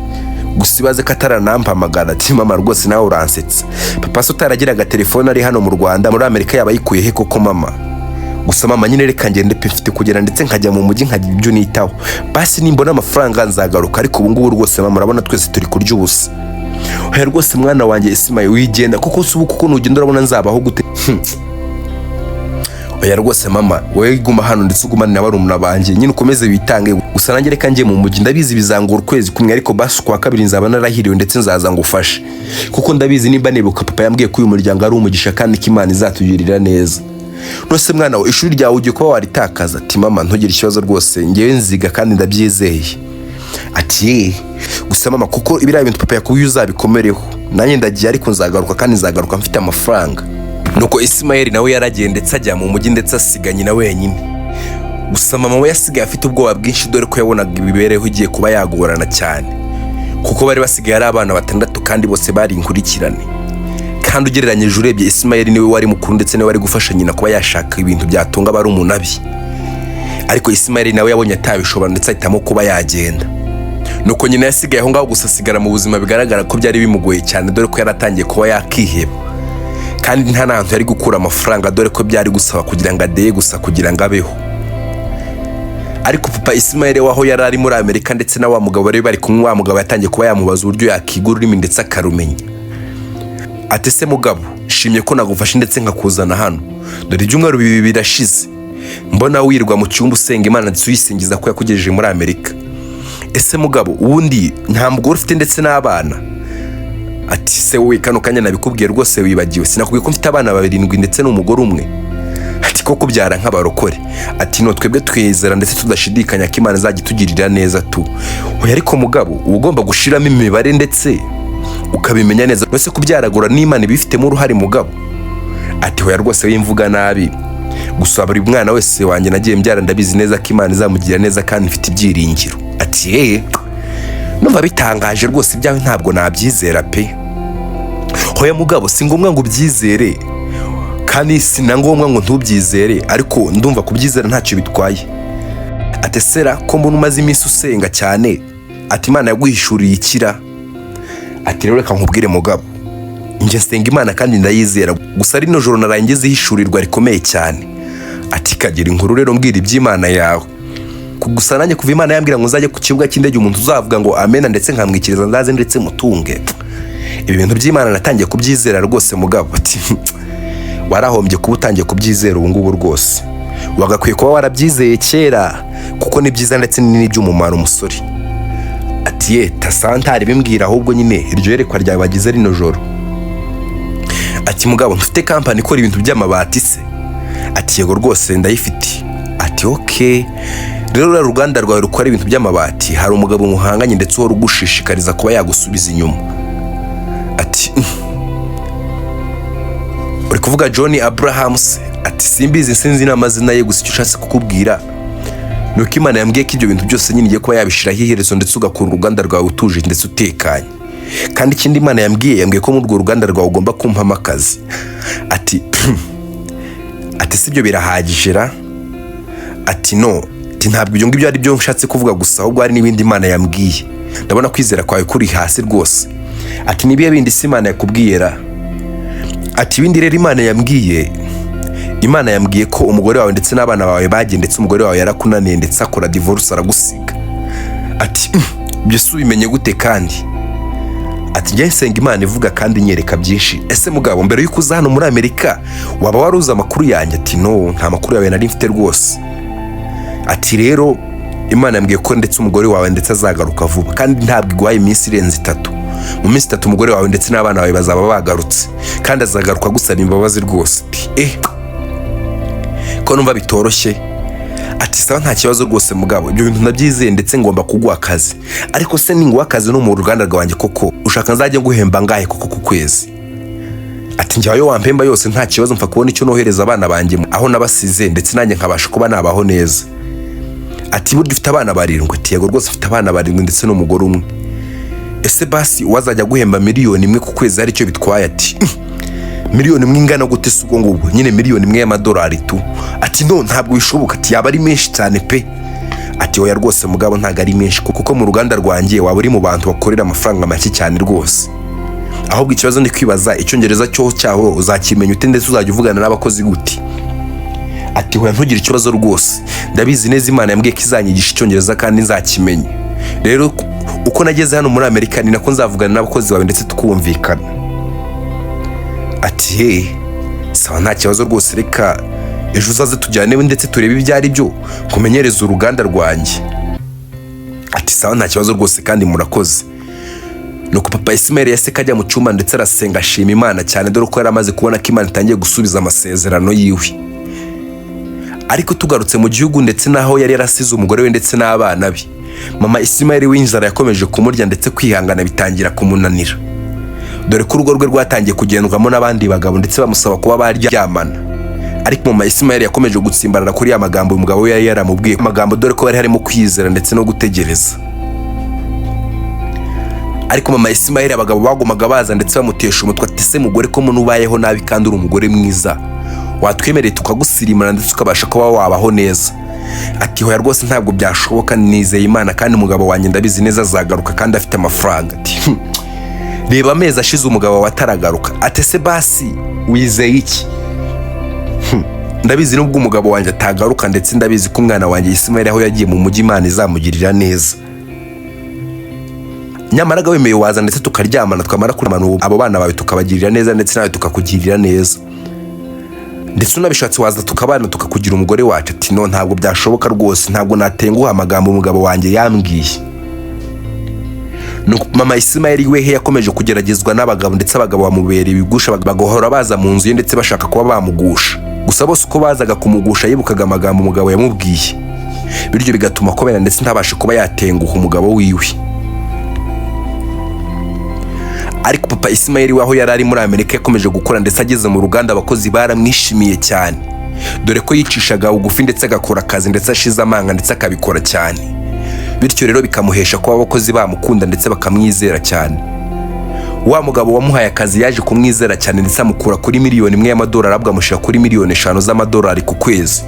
Gusa ibaze ko ataranampamagara. Ati mama, rwose nawe uransetsa. Papa se utaragiraga telefone ari hano mu Rwanda, muri Amerika yaba yikuye he koko mama? Gusa mama, nyine reka ngende mfite kugera ndetse nkajya mu mujyi nkagira ibyo nitaho. Basi nimbona amafaranga nzagaruka, ariko ubu ngubu rwose mama urabona twese turi kurya ubusa. Hoya rwose mwana wanjye Isimaye wigenda kuko subu, kuko nugenda urabona nzabaho gute? Hoya rwose mama, wowe guma hano ndetse ugumane na barumuna banjye, nyine ukomeze bitange. Gusa nanjye reka njye mu mujyi, ndabizi bizangura ukwezi kumwe, ariko basi kwa kabiri nzaba narahiriwe ndetse nzaza ngufashe, kuko ndabizi nimba nibuka papa yambwiye ko uyu muryango ari umugisha kandi ko Imana izatugirira neza. Nose mwana we, ishuri ryawe ugiye kuba waritakaza? Ati mama, ntugire ikibazo rwose, ngewe nziga kandi ndabyizeye. Ati gusa mama, kuko ibiriya bintu papa yakubwiye uzabikomereho, nanjye ndagiye ariko nzagaruka, kandi nzagaruka mfite amafaranga. Nuko Isimayeli nawe yaragiye ndetse ajya mu mujyi ndetse asiga nyina wenyine. Gusa mama we yasigaye afite ubwoba bwinshi, dore ko yabonaga imibereho igiye kuba yagorana cyane, kuko bari basigaye ari abana 6 kandi bose bari inkurikirane. Kandi ugereranyije urebye, Isimayeli niwe wari mukuru ndetse niwe wari gufasha nyina kuba yashaka ibintu byatunga bari umunabi. Ariko Isimayeli nawe yabonye atabishobora ndetse ahitamo kuba yagenda. Nuko nyina yasigaye aho ngaho, gusa asigara mu buzima bigaragara ko byari bimugoye cyane, dore ko yaratangiye kuba yakiheba, kandi nta n'ahantu yari gukura amafaranga, dore ko byari gusaba kugira ngo adeye gusa kugira ngo abeho. Ariko papa Isimayeli waho yari ari muri Amerika ndetse na wa mugabo bari kumwe, wa mugabo yatangiye kuba yamubaza uburyo yakigura ururimi ndetse akarumenya. Ati se mugabo, shimye ko nagufashe ndetse nkakuzana hano, dore ibyumweru 2 birashize mbona wirwa mu cyumba usenga Imana ndetse uyisingiza ko yakugejeje muri Amerika. Ese mugabo, ubundi nta mugore ufite ndetse n'abana? Ati se wowe kano kanya nabikubwiye rwose wibagiwe, sinakubwiye ko mfite abana 7 ndetse n'umugore umwe? Ati ko kubyara nk'abarokore. Ati no, twebwe twizera ndetse tudashidikanya ko Imana izagitugirira neza tu. Hoya ariko mugabo, ugomba gushiramo imibare ndetse ukabimenya neza, wese kubyaragura n'Imana ibifitemo uruhare mugabo. Ati hoya rwose wimvuga nabi, gusa buri mwana wese wanjye nagiye mbyara ndabizi neza ko Imana izamugira neza kandi mfite ibyiringiro. Ati numva bitangaje rwose, ibyawe ntabwo nabyizera pe. Hoya mugabo, si ngombwa ngo ubyizere, kandi si na ngombwa ngo ntubyizere, ariko ndumva kubyizera ntacyo bitwaye. Ati sera ko mbona umaze iminsi usenga cyane, ati Imana yaguhishuriye ikira? Ati rero reka nkubwire mugabo, njye nsenga Imana kandi ndayizera, gusa rino joro narangize ihishurirwa rikomeye cyane. Ati kagira inkuru rero mbwira iby'Imana yawe. Gusa nanjye kuva Imana yambwira ngo nzajye ku kibuga cy'indege umuntu uzavuga ngo amena ndetse nkamwikiriza ndaze ndetse mutunge. Ibi bintu by'Imana natangiye kubyizera rwose mugabo. Ati warahombye kuba utangiye kubyizera ubu ngubu rwose, wagakwiye kuba warabyizeye kera, kuko ni byiza ndetse n'iby'umumaro umusore. Ati tasantari bimbwira, ahubwo nyine iryo yerekwa ryabagize rino joro. Ati mugabo, mfite kampani ikora ibintu by'amabati se? Ati yego rwose ndayifite. Ati okay, rero uruganda rwawe rukora ibintu by'amabati, hari umugabo muhanganye ndetse uhora ugushishikariza kuba yagusubiza inyuma. Ati uri kuvuga John Abraham se? Ati simbizi, sinzi n'amazina ye, gusa icyo ushatse kukubwira nuko Imana yambwiye ko ibyo bintu byose nyine igiye kuba yabishiraho iherezo ndetse ugakora uruganda rwawe utuje ndetse utekanye. Kandi ikindi Imana yambwiye ko muri urwo ruganda rwawe ugomba kumpamo akazi. Ati si ibyo birahagije ra? Ati no, ntabwo ibyo ngibyo ari byo nshatse kuvuga gusa, ahubwo hari n'ibindi Imana yambwiye. Ndabona kwizera kwawe kuri hasi rwose. Ati nibiye bindi si Imana yakubwiye ra? Ati ibindi rero Imana yambwiye ko umugore wawe ndetse n'abana bawe bagiye ndetse umugore wawe yarakunaniye ndetse akora divorce aragusiga. Ati ibyo si ubimenye gute kandi? Ati njye nsenga Imana ivuga kandi nyereka byinshi. Ese mugabo, mbere yuko uza hano muri Amerika waba waruzi amakuru yanjye? Ati no, nta makuru yawe nari mfite rwose. Ati rero Imana yambwiye ko ndetse umugore wawe ndetse azagaruka vuba, kandi ntabwo iguhaye iminsi irenze 3. Mu minsi 3 umugore wawe ndetse n'abana bawe bazaba bagarutse, kandi azagaruka gusaba imbabazi rwose. Ko numva bitoroshye. ati sawa nta kibazo rwose mugabo, ibyo bintu ndabyizeye ndetse ngomba kuguha akazi. Ariko se ninguha akazi no mu ruganda rwanjye koko ushaka nzajya nguhemba ngahe koko ku kwezi? Ati njye ayo wampemba yose nta kibazo, mfa kubona icyo nohereza abana banjye aho nabasize ndetse nanjye nkabasha kuba nabaho neza. Ati burya ufite abana 7? Ati yego rwose ufite abana 7 ndetse n'umugore umwe. Ese basi wazajya guhemba 1 miliyoni ku kwezi hari icyo bitwaye? Ati 1 miliyoni ingana gute se ubwo ngubwo? Nyine 1 miliyoni y'amadolari tu. Ati no ntabwo bishoboka, ati yaba ari menshi cyane pe. Ati oya rwose mugabo ntago ari menshi kuko mu ruganda rwanjye waba uri mu bantu bakorera amafaranga make cyane rwose. Ahubwo ikibazo ndi kwibaza icyongereza cyaho uzakimenya ute ndetse uzajya uvugana n'abakozi gute? Ati hoya ntugire ikibazo rwose, ndabizi neza Imana yambwiye ko izanyigisha icyongereza kandi nzakimenya. Rero uko nageze hano muri Amerika ni nako nzavugana n'abakozi bawe ndetse tukumvikana. Ati he sawa nta kibazo rwose, reka ejo uzaze tujyane ndetse turebe ibyo ari byo kumenyereza uruganda rwanjye. Ati sawa nta kibazo rwose kandi murakoze. Nuko papa Ismael yaseka ajya mu cyumba ndetse arasenga ashima Imana cyane dore ko yari amaze kubona ko Imana itangiye gusubiza amasezerano yiwe. Ariko tugarutse mu gihugu ndetse naho yari yarasize umugore we ndetse n'abana be, mama Ismael w'inzara yakomeje kumurya ndetse kwihangana bitangira kumunanira, dore ko urugo rwe rwatangiye kugendwamo n'abandi bagabo ndetse bamusaba kuba baryamana. Ariko mama Ismael yakomeje gutsimbarara kuri ya magambo umugabo we yari yaramubwiye amagambo, dore ko yari harimo kwizera ndetse no gutegereza. Ariko mama Ismael abagabo bagumaga baza ndetse bamutesha umutwe, ati se mugore ko munubayeho nabi kandi uri umugore mwiza, watwemereye tukagusirimana ndetse ukabasha kuba wabaho neza? Ati hoya rwose ntabwo byashoboka, nizeye Imana kandi umugabo wanjye ndabizi neza azagaruka kandi afite amafaranga. Ati reba amezi ashize umugabo wawe ataragaruka. Ati se basi wizeye iki? Ndabizi nubwo umugabo wanjye atagaruka ndetse ndabizi ko umwana wanjye Ismael aho yagiye mu mujyi Imana izamugirira neza. Nyamara wemeye waza ndetse tukaryamana twamara kuramana abo bana bawe tukabagirira neza ndetse nawe tukakugirira neza, ndetse unabishatse waza tukabana tukakugira umugore wacu. Ati no ntabwo byashoboka rwose, ntabwo natenguha amagambo umugabo wanjye yambwiye. Nuko mama Ismael wehe yakomeje kugeragezwa n'abagabo ndetse abagabo bamubereye ibigusha bagahora baza mu nzu ye ndetse bashaka kuba bamugusha. Gusa bose uko bazaga kumugusha yibukaga amagambo umugabo yamubwiye, bityo bigatuma akomera ndetse ntabashe kuba yatenguha umugabo wiwe. Ariko papa Ismael waho yari ari muri Amerika yakomeje gukora ndetse ageze mu ruganda abakozi baramwishimiye cyane, dore ko yicishaga ugufi ndetse agakora akazi ndetse ashize amanga ndetse akabikora cyane, bityo rero bikamuhesha kuba abakozi bamukunda ndetse bakamwizera cyane. Wa mugabo wamuhaye akazi yaje kumwizera cyane ndetse amukura kuri 1 miliyoni y'amadolari abwo amushira kuri 5 miliyoni z'amadolari ku kwezi,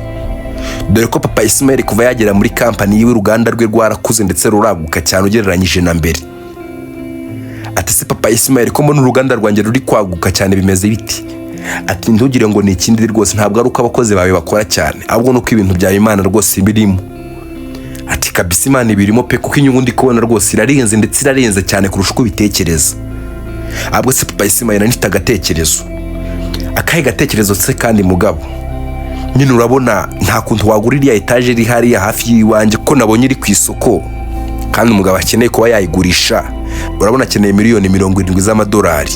dore ko papa Ismael kuva yagera muri kampani yiwe uruganda rwe rwarakuze ndetse ruraguka cyane ugereranyije na mbere. Ati se papa Ismael ko mbona uruganda rwanjye ruri kwaguka cyane bimeze biti? Ati ntugire ngo ni ikindi rwose, ntabwo ari uko abakozi bawe bakora cyane, ahubwo nuko ibintu bya Imana rwose birimo. Ati kabisa Imana ibirimo pe, kuko inyungu ndi kubona rwose irarenze ndetse irarenze cyane kurusha uko bitekereza. Ahubwo se papa Ismael nifite agatekerezo. Akahe gatekerezo se kandi mugabo? Nyine urabona nta kuntu wagura iriya etaje iri hariya hafi y'iwanjye ko nabonye iri ku isoko kandi umugabo akeneye kuba yayigurisha, urabona akeneye 70 miliyoni z'amadolari.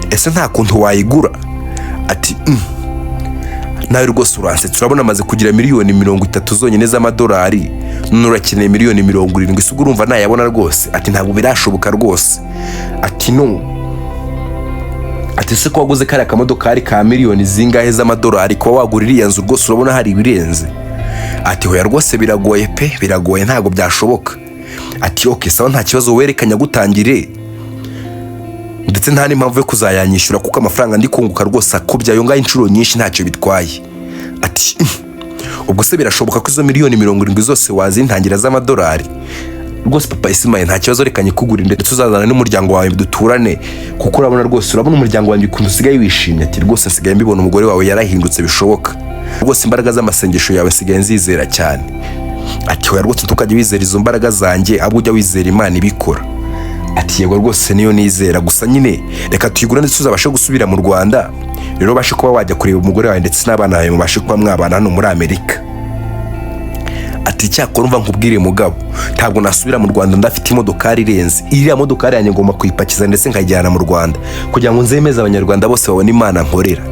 Ese nta kuntu wayigura? Ati nawe rwose uransetse, urabona amaze kugira 30 miliyoni zonyine z'amadolari, none urakeneye 70 miliyoni, ese urumva nayabona rwose? Ati ntabwo birashoboka rwose. Ati no. Ati se ko waguze kari akamodokari ka miliyoni zingahe z'amadolari ko wagura iriya nzu rwose urabona hari ibirenze? Ati hoya rwose biragoye pe, biragoye ntabwo byashoboka. Ati okay sawa nta kibazo, werekanya gutangire ndetse nta n'impamvu yo kuzayanyishyura kuko amafaranga ndi kunguka rwose akubyayo ngaho inshuro nyinshi ntacyo bitwaye. Ati ubwo se birashoboka ko izo 70 miliyoni zose wazintangira z'amadolari? Rwose papa Ismael nta kibazo, rekanye kugura ndetse uzazana n'umuryango wawe duturane kuko urabona rwose urabona umuryango wanjye ukuntu usigaye wishimye. Ati rwose nsigaye mbibona umugore wawe yarahindutse bishoboka, rwose imbaraga z'amasengesho yawe nsigaye nzizera cyane. Ati hoya rwose tukajya wizera izo mbaraga zanjye, ahubwo ujya wizera Imana ibikora. Ati yego rwose niyo nizera, gusa nyine reka tuyigura ndetse uzabashe gusubira mu Rwanda, rero bashe kuba wajya kureba umugore wawe ndetse n'abana bawe mubashe kuba mwabana hano muri Amerika. Ati cyakora umva nkubwire mugabo, ntabwo nasubira mu Rwanda ndafite imodokari irenze, iriya modokari yanjye ngomba kuyipakiza ndetse nkajyana mu Rwanda kugira ngo nzemeze abanyarwanda bose babone Imana nkorera.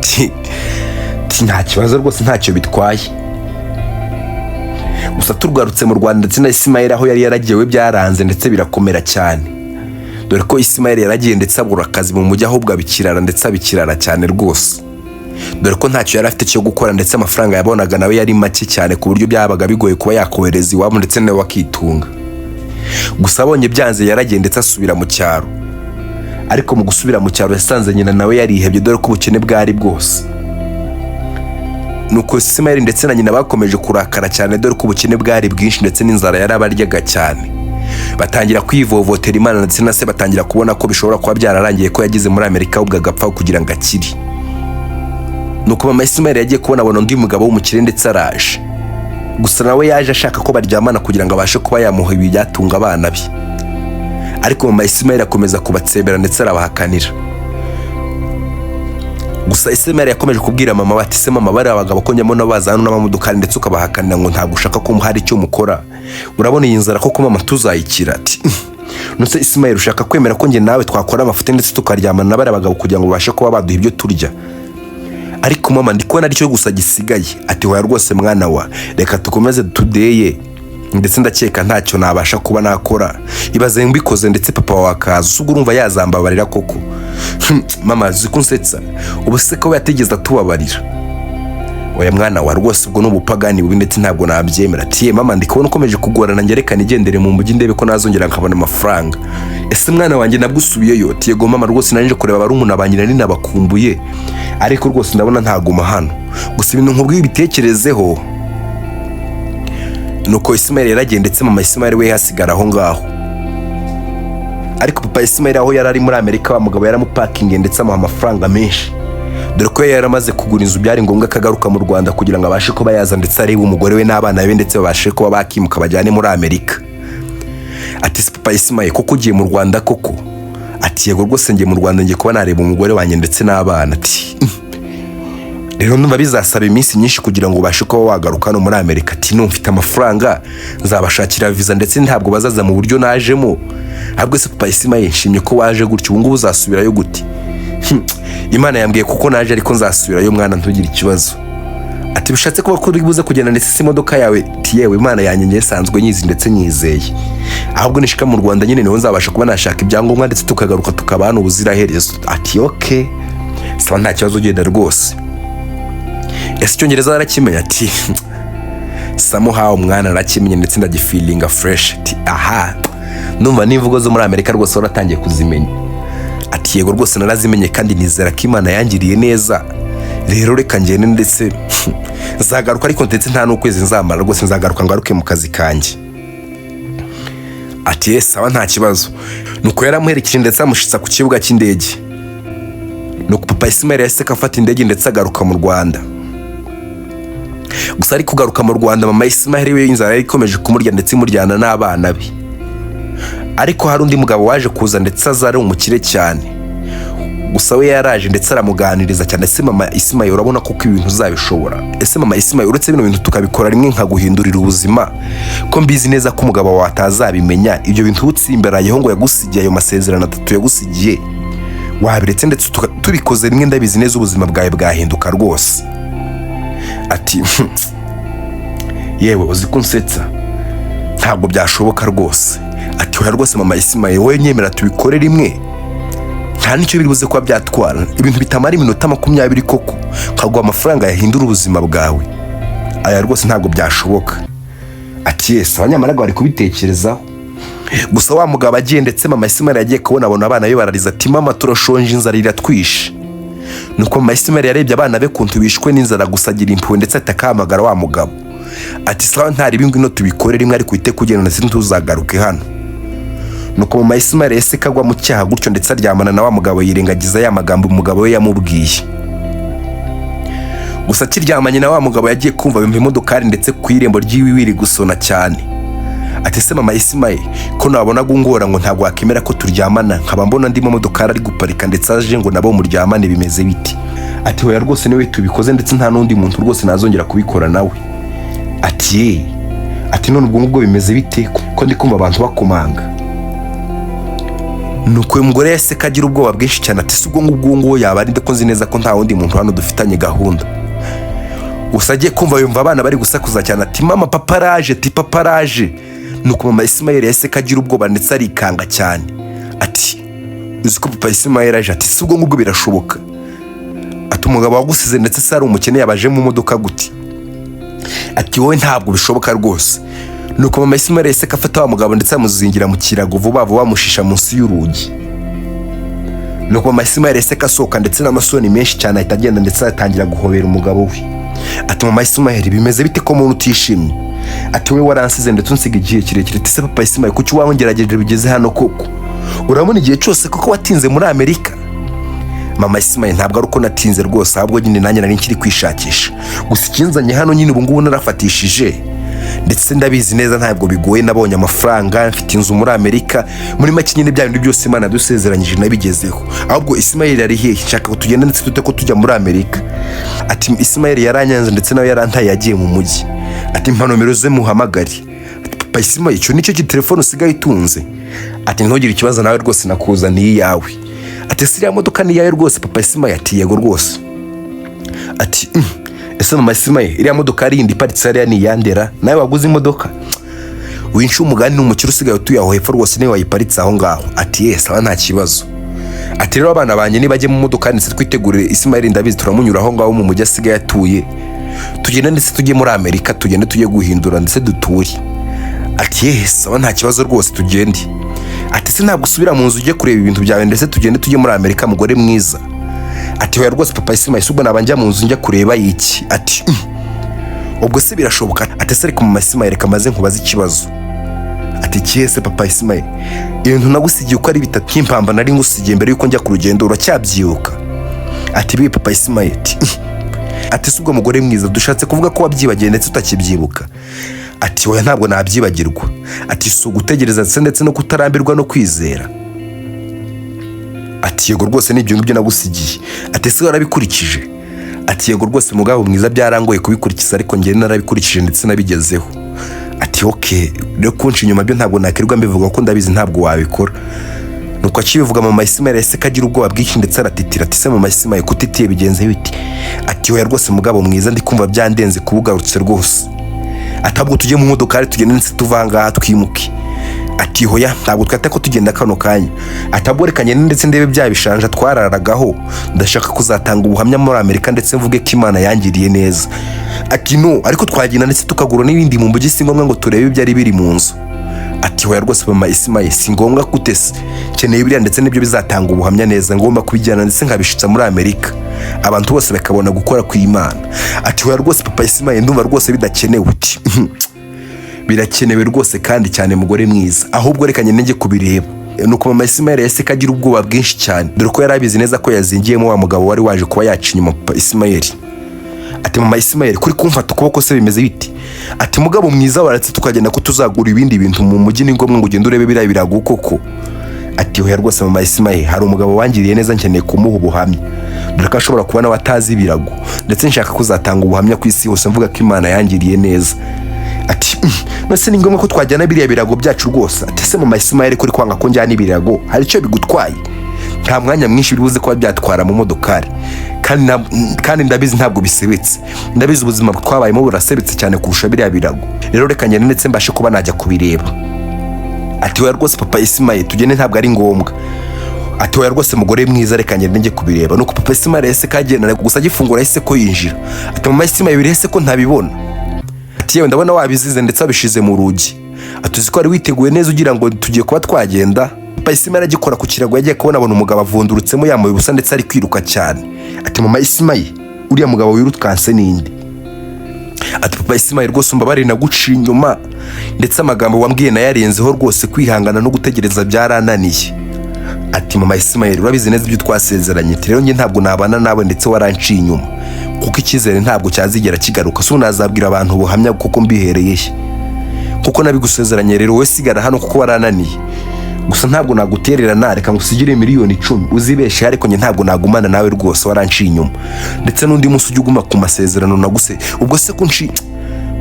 Ati nta kibazo rwose ntacyo bitwaye. Gusa turwarutse mu Rwanda ndetse na Ismael aho yari yaragiye byaranze ndetse birakomera cyane, dore ko Ismael yaragiye ndetse abura akazi mu mujyi ahubwo abikirara ndetse abikirara cyane rwose, dore ko ntacyo yari afite cyo gukora ndetse amafaranga yabonaga nawe yari make cyane ku buryo byabaga bigoye kuba yakohereza iwabo ndetse nawe wakitunga. Gusa abonye byanze yaragiye ndetse asubira mu cyaro, ariko mu gusubira mu cyaro yasanze nyina nawe yarihebye dore ko ubukene bwari bwose. Nuko Ismael ndetse na nyina bakomeje kurakara cyane dore ko ubukene bwari bwinshi ndetse n'inzara yarabaryaga cyane. Batangira kwivovotera Imana ndetse na se batangira kubona ko bishobora kuba byararangiye ko yagize muri Amerika ahubwo agapfa kugira ngo akiri. Nuko mama Ismael yagiye kubona undi mugabo w'umukire ndetse araje. Gusa nawe yaje ashaka ko baryamana kugira ngo abashe kuba yamuha ibyatunga abana be. Ariko mama Ismael akomeza kubatsembera ndetse arabahakanira. Gusa Ismael yakomeje kubwira mama bati se mama bari abagabo ko njyamo nabaza hano n'amamodoka ndetse ukabahakanira ngo ntabwo ushaka ko muhari icyo mukora. Urabona iyi nzara koko mama tuzayikira ati. Nuse Ismael ushaka kwemera ko njye nawe twakora amafuti ndetse tukaryamana n'abari abagabo kugira ngo babashe kuba baduha ibyo turya. Ariko mama ndikubona ari cyo gusa gisigaye. Ati hoya rwose mwana wa reka tukomeze tudeye ndetse ndakeka ntacyo nabasha kuba nakora. Ibaze mbikoze ndetse papa wakaza ubwo urumva yazambabarira koko. Mama zikunsetsa ubu se ko yategeza atubabarira. Oya mwana wa rwose ubwo n'ubupagani bubi ndetse ntabwo nabyemera. Ati mama ndikubona ukomeje kugorana ngerekana igendere mu mujyi ndebe ko nazongera nkabona amafaranga. Ese mwana wanjye nabwo usubiyeyo? Ati yego mama rwose nanjye kureba barumuna banjye ninabakumbuye, ariko rwose ndabona ntaguma hano. Gusa ibintu nkubwiye bitekerezeho. Nuko Ismael yaragiye ndetse mama Ismael we hasigara aho ngaho. Ariko papa Ismael aho yarari muri Amerika wa mugabo yaramupakinge ndetse amuha amafaranga menshi, dore ko yaramaze kugura inzu byari ngombwa kagaruka mu Rwanda kugira ngo abashe kuba yaza ndetse arebe umugore we n'abana be ndetse babashe kuba bakimuka bajyane muri Amerika. Ati papa Ismael koko ugiye mu Rwanda koko? Ati yego rwose ngiye mu Rwanda ngiye kuba nareba umugore wanjye ndetse n'abana. Ati rero numva bizasaba iminsi myinshi kugira ngo ubashe kuba wagaruka no muri Amerika. Ati numfite amafaranga nzabashakira visa ndetse ntabwo bazaza mu buryo najemo. Ahubwo se papa Ismael nshimye ko waje gutyo ubu ngubu uzasubirayo gute? Imana yambwiye kuko naje ariko nzasubirayo mwana ntugire ikibazo. Ati bishatse kuba kuri buze kugenda ndetse imodoka yawe? Ati yewe Imana yanjye nyesanzwe nyizi ndetse nyizeye, ahubwo nishika mu Rwanda nyine niho nzabasha kuba nashaka ibyangombwa ndetse tukagaruka tukabana ubuziraherezo. Ati okay sawa nta kibazo ugenda rwose. Ese Icyongereza arakimenya? Ati somehow mwana arakimenya ndetse ndagifeelinga fresh. Ati aha numva n'imvugo zo muri Amerika rwose waratangiye kuzimenya. Ati yego rwose narazimenye kandi nizera ko Imana yangiriye neza, rero reka ngende ndetse nzagaruka ariko ndetse nta n'ukwezi nzamara rwose nzagaruka ngaruke mu kazi kanjye. Ati sawa nta kibazo. Nuko yaramuherekeje ndetse amushitsa ku kibuga cy'indege. Nuko papa Ismael yahise afata indege ndetse agaruka mu Rwanda. Gusa ari kugaruka mu Rwanda mama Ismael we inzara yari ikomeje kumurya ndetse imuryana n'abana be. Ariko hari undi mugabo waje kuza ndetse azari umukire cyane. Gusa we yaraje ndetse aramuganiriza cyane. Ese mama Ismael urabona ko ibintu uzabishobora? Ese mama Ismael uretse bino bintu tukabikora rimwe nkaguhindurira ubuzima ko mbizi neza ko umugabo wawe atazabimenya ibyo bintu utsimberayeho ngo yagusigiye ayo masezerano 3 yagusigiye wabiretse ndetse tubikoze rimwe ndabizi neza ubuzima bwawe bwahinduka rwose. Ati yewe uzi kunsetsa ntabwo byashoboka rwose. Ati hoya rwose mama Ismael wowe nyemera tubikore rimwe nta nicyo biri buze kuba byatwara ibintu bitamara iminota 20 koko kagwa amafaranga yahindura ubuzima bwawe. Aya rwose ntabwo byashoboka. Ati yes abanyamara bari kubitekerezaho. Gusa wa mugabo agiye ndetse mama Ismael yagiye kubona abana be barariza. Ati mama turashonje inzara iratwishe. Nuko mama Ismael yarebye abana be kuntu bishwe n'inzara gusagira impuwe ndetse atakamagara wa mugabo. Ati sawa ntari bingwi no tubikore rimwe ariko ite kugenda ndetse ntuzagaruke hano. Nuko mama Ismael yese kagwa mu cyaha gutyo ndetse aryamana na wa mugabo yirengagiza ya magambo umugabo we yamubwiye. Gusa kiryamanye na wa mugabo yagiye kumva bimwe imodokari ndetse ku irembo ry'iwiwiri gusona cyane. Ati se mama Ismael ko nabona gungora ngo ntabwo akemera ko turyamana nkaba mbona ndimo modokari ari guparika ndetse aje ngo nabo muryamane bimeze biti. Ati hoya rwose niwe tubikoze ndetse nta nundi muntu rwose nazongera kubikora nawe. Ati none ubwo bimeze bite ko ndi kumva abantu bakomanga. Nuko uyu mugore yase kagira ubwoba bwinshi cyane. Ati ubwo ngubwo yaba ari ndeko nzi neza ko nta wundi muntu hano dufitanye gahunda. gusa agiye kumva yumva abana bari gusakuza cyane ati mama papa araje, ati papa araje. Nuko mama Ismael yahise kagira ubwoba ndetse arikanga cyane ati uzi ko papa Ismael aje? Ati si ubwo ngubwo birashoboka. Ati umugabo wagusize ndetse se ari umukene yabaje mu modoka gute? Ati wowe ntabwo bishoboka rwose. Nuko mama Ismael yahise afata wa mugabo ndetse amuzingira mu kirago vuba vuba bamushisha munsi y'urugi. Nuko mama Ismael yahise asohoka ndetse n'amasoni menshi cyane ahita agenda ndetse atangira guhobera umugabo we. Ati mama Ismael bimeze bite ko umuntu utishimye? Ati we waransize ndetse unsiga igihe kirekire. Ati se papa Ismael kuki wangerageje bigeze hano koko? Urabona igihe cyose koko watinze muri Amerika? Mama Ismael ntabwo ari uko natinze rwose, ahubwo nyine nanjye nari nkiri kwishakisha. Gusa ikinzanye hano nyine ubu ngubu narafatishije ndetse ndabizi neza ntabwo bigoye, nabonye amafaranga, mfite inzu muri Amerika, muri make nyine bya bintu byose Imana dusezeranyije nabigezeho. Ahubwo Ismael ari hehe? Nshaka ko tugenda ndetse tute ko tujya muri Amerika. Ati Ismael yaranyanze ndetse nawe yarantaye yagiye mu mujyi. Ati mpa nomero ze muhamagare. Ati papa Ismael icyo nicyo telefone usigaye itunze? Ati ntugire ikibazo nawe rwose nakuzaniye iyawe. Ati siriya modoka ni iyawe rwose papa Ismael? Ati yego rwose. Ati ese mama Ismael iriya modoka ari indi iparitse hariya ni iyandera? Nawe waguze imodoka? Winshi umugani n'umukire usigaye utuye aho hepfo rwose niwe wayiparitse aho ngaho. Ati yes aba nta kibazo. Ati rero abana banjye nibajye mu modoka ndetse twitegure Ismael ndabizi turamunyura aho ngaho mu mujyi asigaye atuye, tugenda ndetse tujye muri Amerika, tugende tujye guhindura ndetse duture. Ati yes aba nta kibazo rwose tugende. Ati se ntabwo usubira mu nzu ujye kureba ibintu byawe ndetse tugende tujye muri Amerika mugore mwiza? Ati hoya rwose papa Ismael subwo nabanja mu nzu njya kureba iki? Ati ubwo se birashoboka? Ati se ariko mama Ismael reka maze nkubaza ikibazo. Ati kiyese papa Ismael ibintu nagusigiye uko ari bitatu kimpamba nari ngusigiye mbere yuko njya ku rugendo uracyabyibuka? Ati bi papa Ismael. Ati subwo mugore mwiza dushatse kuvuga ko wabyibagiye ndetse utakibyibuka? Ati hoya ntabwo nabyibagirwa. Ati si ugutegereza ndetse no kutarambirwa no kwizera? Ati yego rwose n'ibyo ngibyo nagusigiye. Ati se warabikurikije? Ati yego rwose mugabo mwiza byarangoye kubikurikiza ariko njye narabikurikije ndetse nabigezeho. Ati okay rero kunshi inyuma byo ntabwo nakirirwa mbivuga ko ndabizi ntabwo wabikora. Nuko akibivuga mama Ismael yahise kagira ubwoba bwinshi ndetse aratitira. Ati se mama Ismael kutitiye bigenze biti? Ati hoya rwose mugabo mwiza ndi kumva byandenze kubugarutse rwose. Atabwo tujye mu modoka ari tugende ndetse tuvanga twimuke. Ati hoya ntabwo twata ko tugenda kano kanya. Atabwo rekanye ndetse ndebe bya bishanja twararagaho, ndashaka kuzatanga ubuhamya muri Amerika ndetse mvuge ko Imana yangiriye neza. Ati no ariko twagenda ndetse tukagura n'ibindi mu mbugi singombwa ngo turebe ibyo ari biri mu nzu. Ati hoya rwose mama Ismael singombwa kutese, keneye biriya ndetse nibyo bizatanga ubuhamya neza, ngomba kubijyana ndetse nkabishitsa muri Amerika abantu bose bakabona gukora ku Imana. Ati hoya rwose papa Ismael ndumva rwose bidakenewe. Uti birakenewe rwose kandi cyane mugore mwiza, ahubwo rekanye nenge kubireba. Nuko mama Ismael yahise kagira ubwoba bwinshi cyane dore ko yarabizi neza ko yazingiyemo wa mugabo wari waje kuba yaca inyuma papa Ismael. Ati mama Ismael kuri kumfata ukuboko se bimeze biti? Ati mugabo mwiza waratse tukagenda ko tuzagura ibindi bintu mu mujyi ni ngombwa ngo ugende urebe biriya birago koko? Ati hoya rwose mama Ismael hari umugabo wangiriye neza nkeneye kumuha ubuhamya dore ko ashobora kuba nawe atazi ibirago ndetse nshaka kuzatanga ubuhamya ku isi hose mvuga ko Imana yangiriye neza. Ati nose ni ngombwa ko twajyana biriya birago byacu rwose? Ati se mama Ismael kuri kwanga ko njyana ibirago hari icyo bigutwaye? Nta mwanya mwinshi bibuze kuba byatwara mu modokari kandi ndabizi ntabwo bisebetse, ndabizi ubuzima twabayemo burasebetse cyane kurusha biriya birago, rero reka ngende ndetse mbashe kuba najya kubireba. Ati hoya rwose papa Ismael tugende ntabwo ari ngombwa. Ati hoya rwose mugore mwiza reka ngende njye kubireba. Nuko papa Ismael yahise kagenda gusa agifungura yahise ko yinjira. Ati mama Ismael birese ko ntabibona? Ati yewe ndabona wabizize ndetse abishize mu rugi. Ati uzi ko ari witeguye neza ugira ngo tugiye kuba twagenda? Papa Ismael agikora ku kirago yagiye kubona umugabo avundurutsemo yambaye ubusa ndetse ari kwiruka cyane. Ati mama Ismael uriya mugabo wirutkanse ninde? Ati papa Ismael rwose umbabarire naguciye inyuma ndetse amagambo wambwiye nayarenzeho rwose, kwihangana no gutegereza byarananiye. Ati mama Ismael urabizi neza ibyo twasezeranye, rero njye ntabwo nabana nawe ndetse waranciye inyuma kuko icyizere ntabwo cyazigera kigaruka, so nazabwira abantu ubuhamya kuko mbihereye kuko nabigusezeranye. Rero we sigara hano kuko warananiye, gusa ntabwo nagutererana reka ngusigire miliyoni 10 uzibeshe, ariko njye ntabwo nagumana nawe rwose waranciye inyuma ndetse n'undi munsi ujye uguma ku masezerano naguse. Ubwo se kunci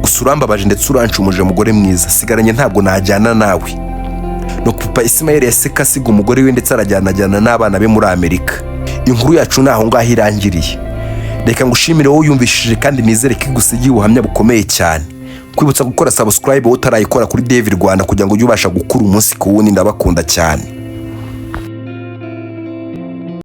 usurambabaje ndetse urancumuje mugore mwiza, sigaranye ntabwo najyana nawe. Nuko papa Ismael yaseka asiga umugore we ndetse arajyana n'abana be muri Amerika. Inkuru yacu naho ngaho irangiriye. reka ngushimire wowe uyumvishije kandi nizere ko igusigiye ubuhamya bukomeye cyane. Kwibutsa gukora subscribe wowe utarayikora kuri David Rwanda kugira ngo ujye ubasha gukura umunsi ku wundi. Ndabakunda cyane.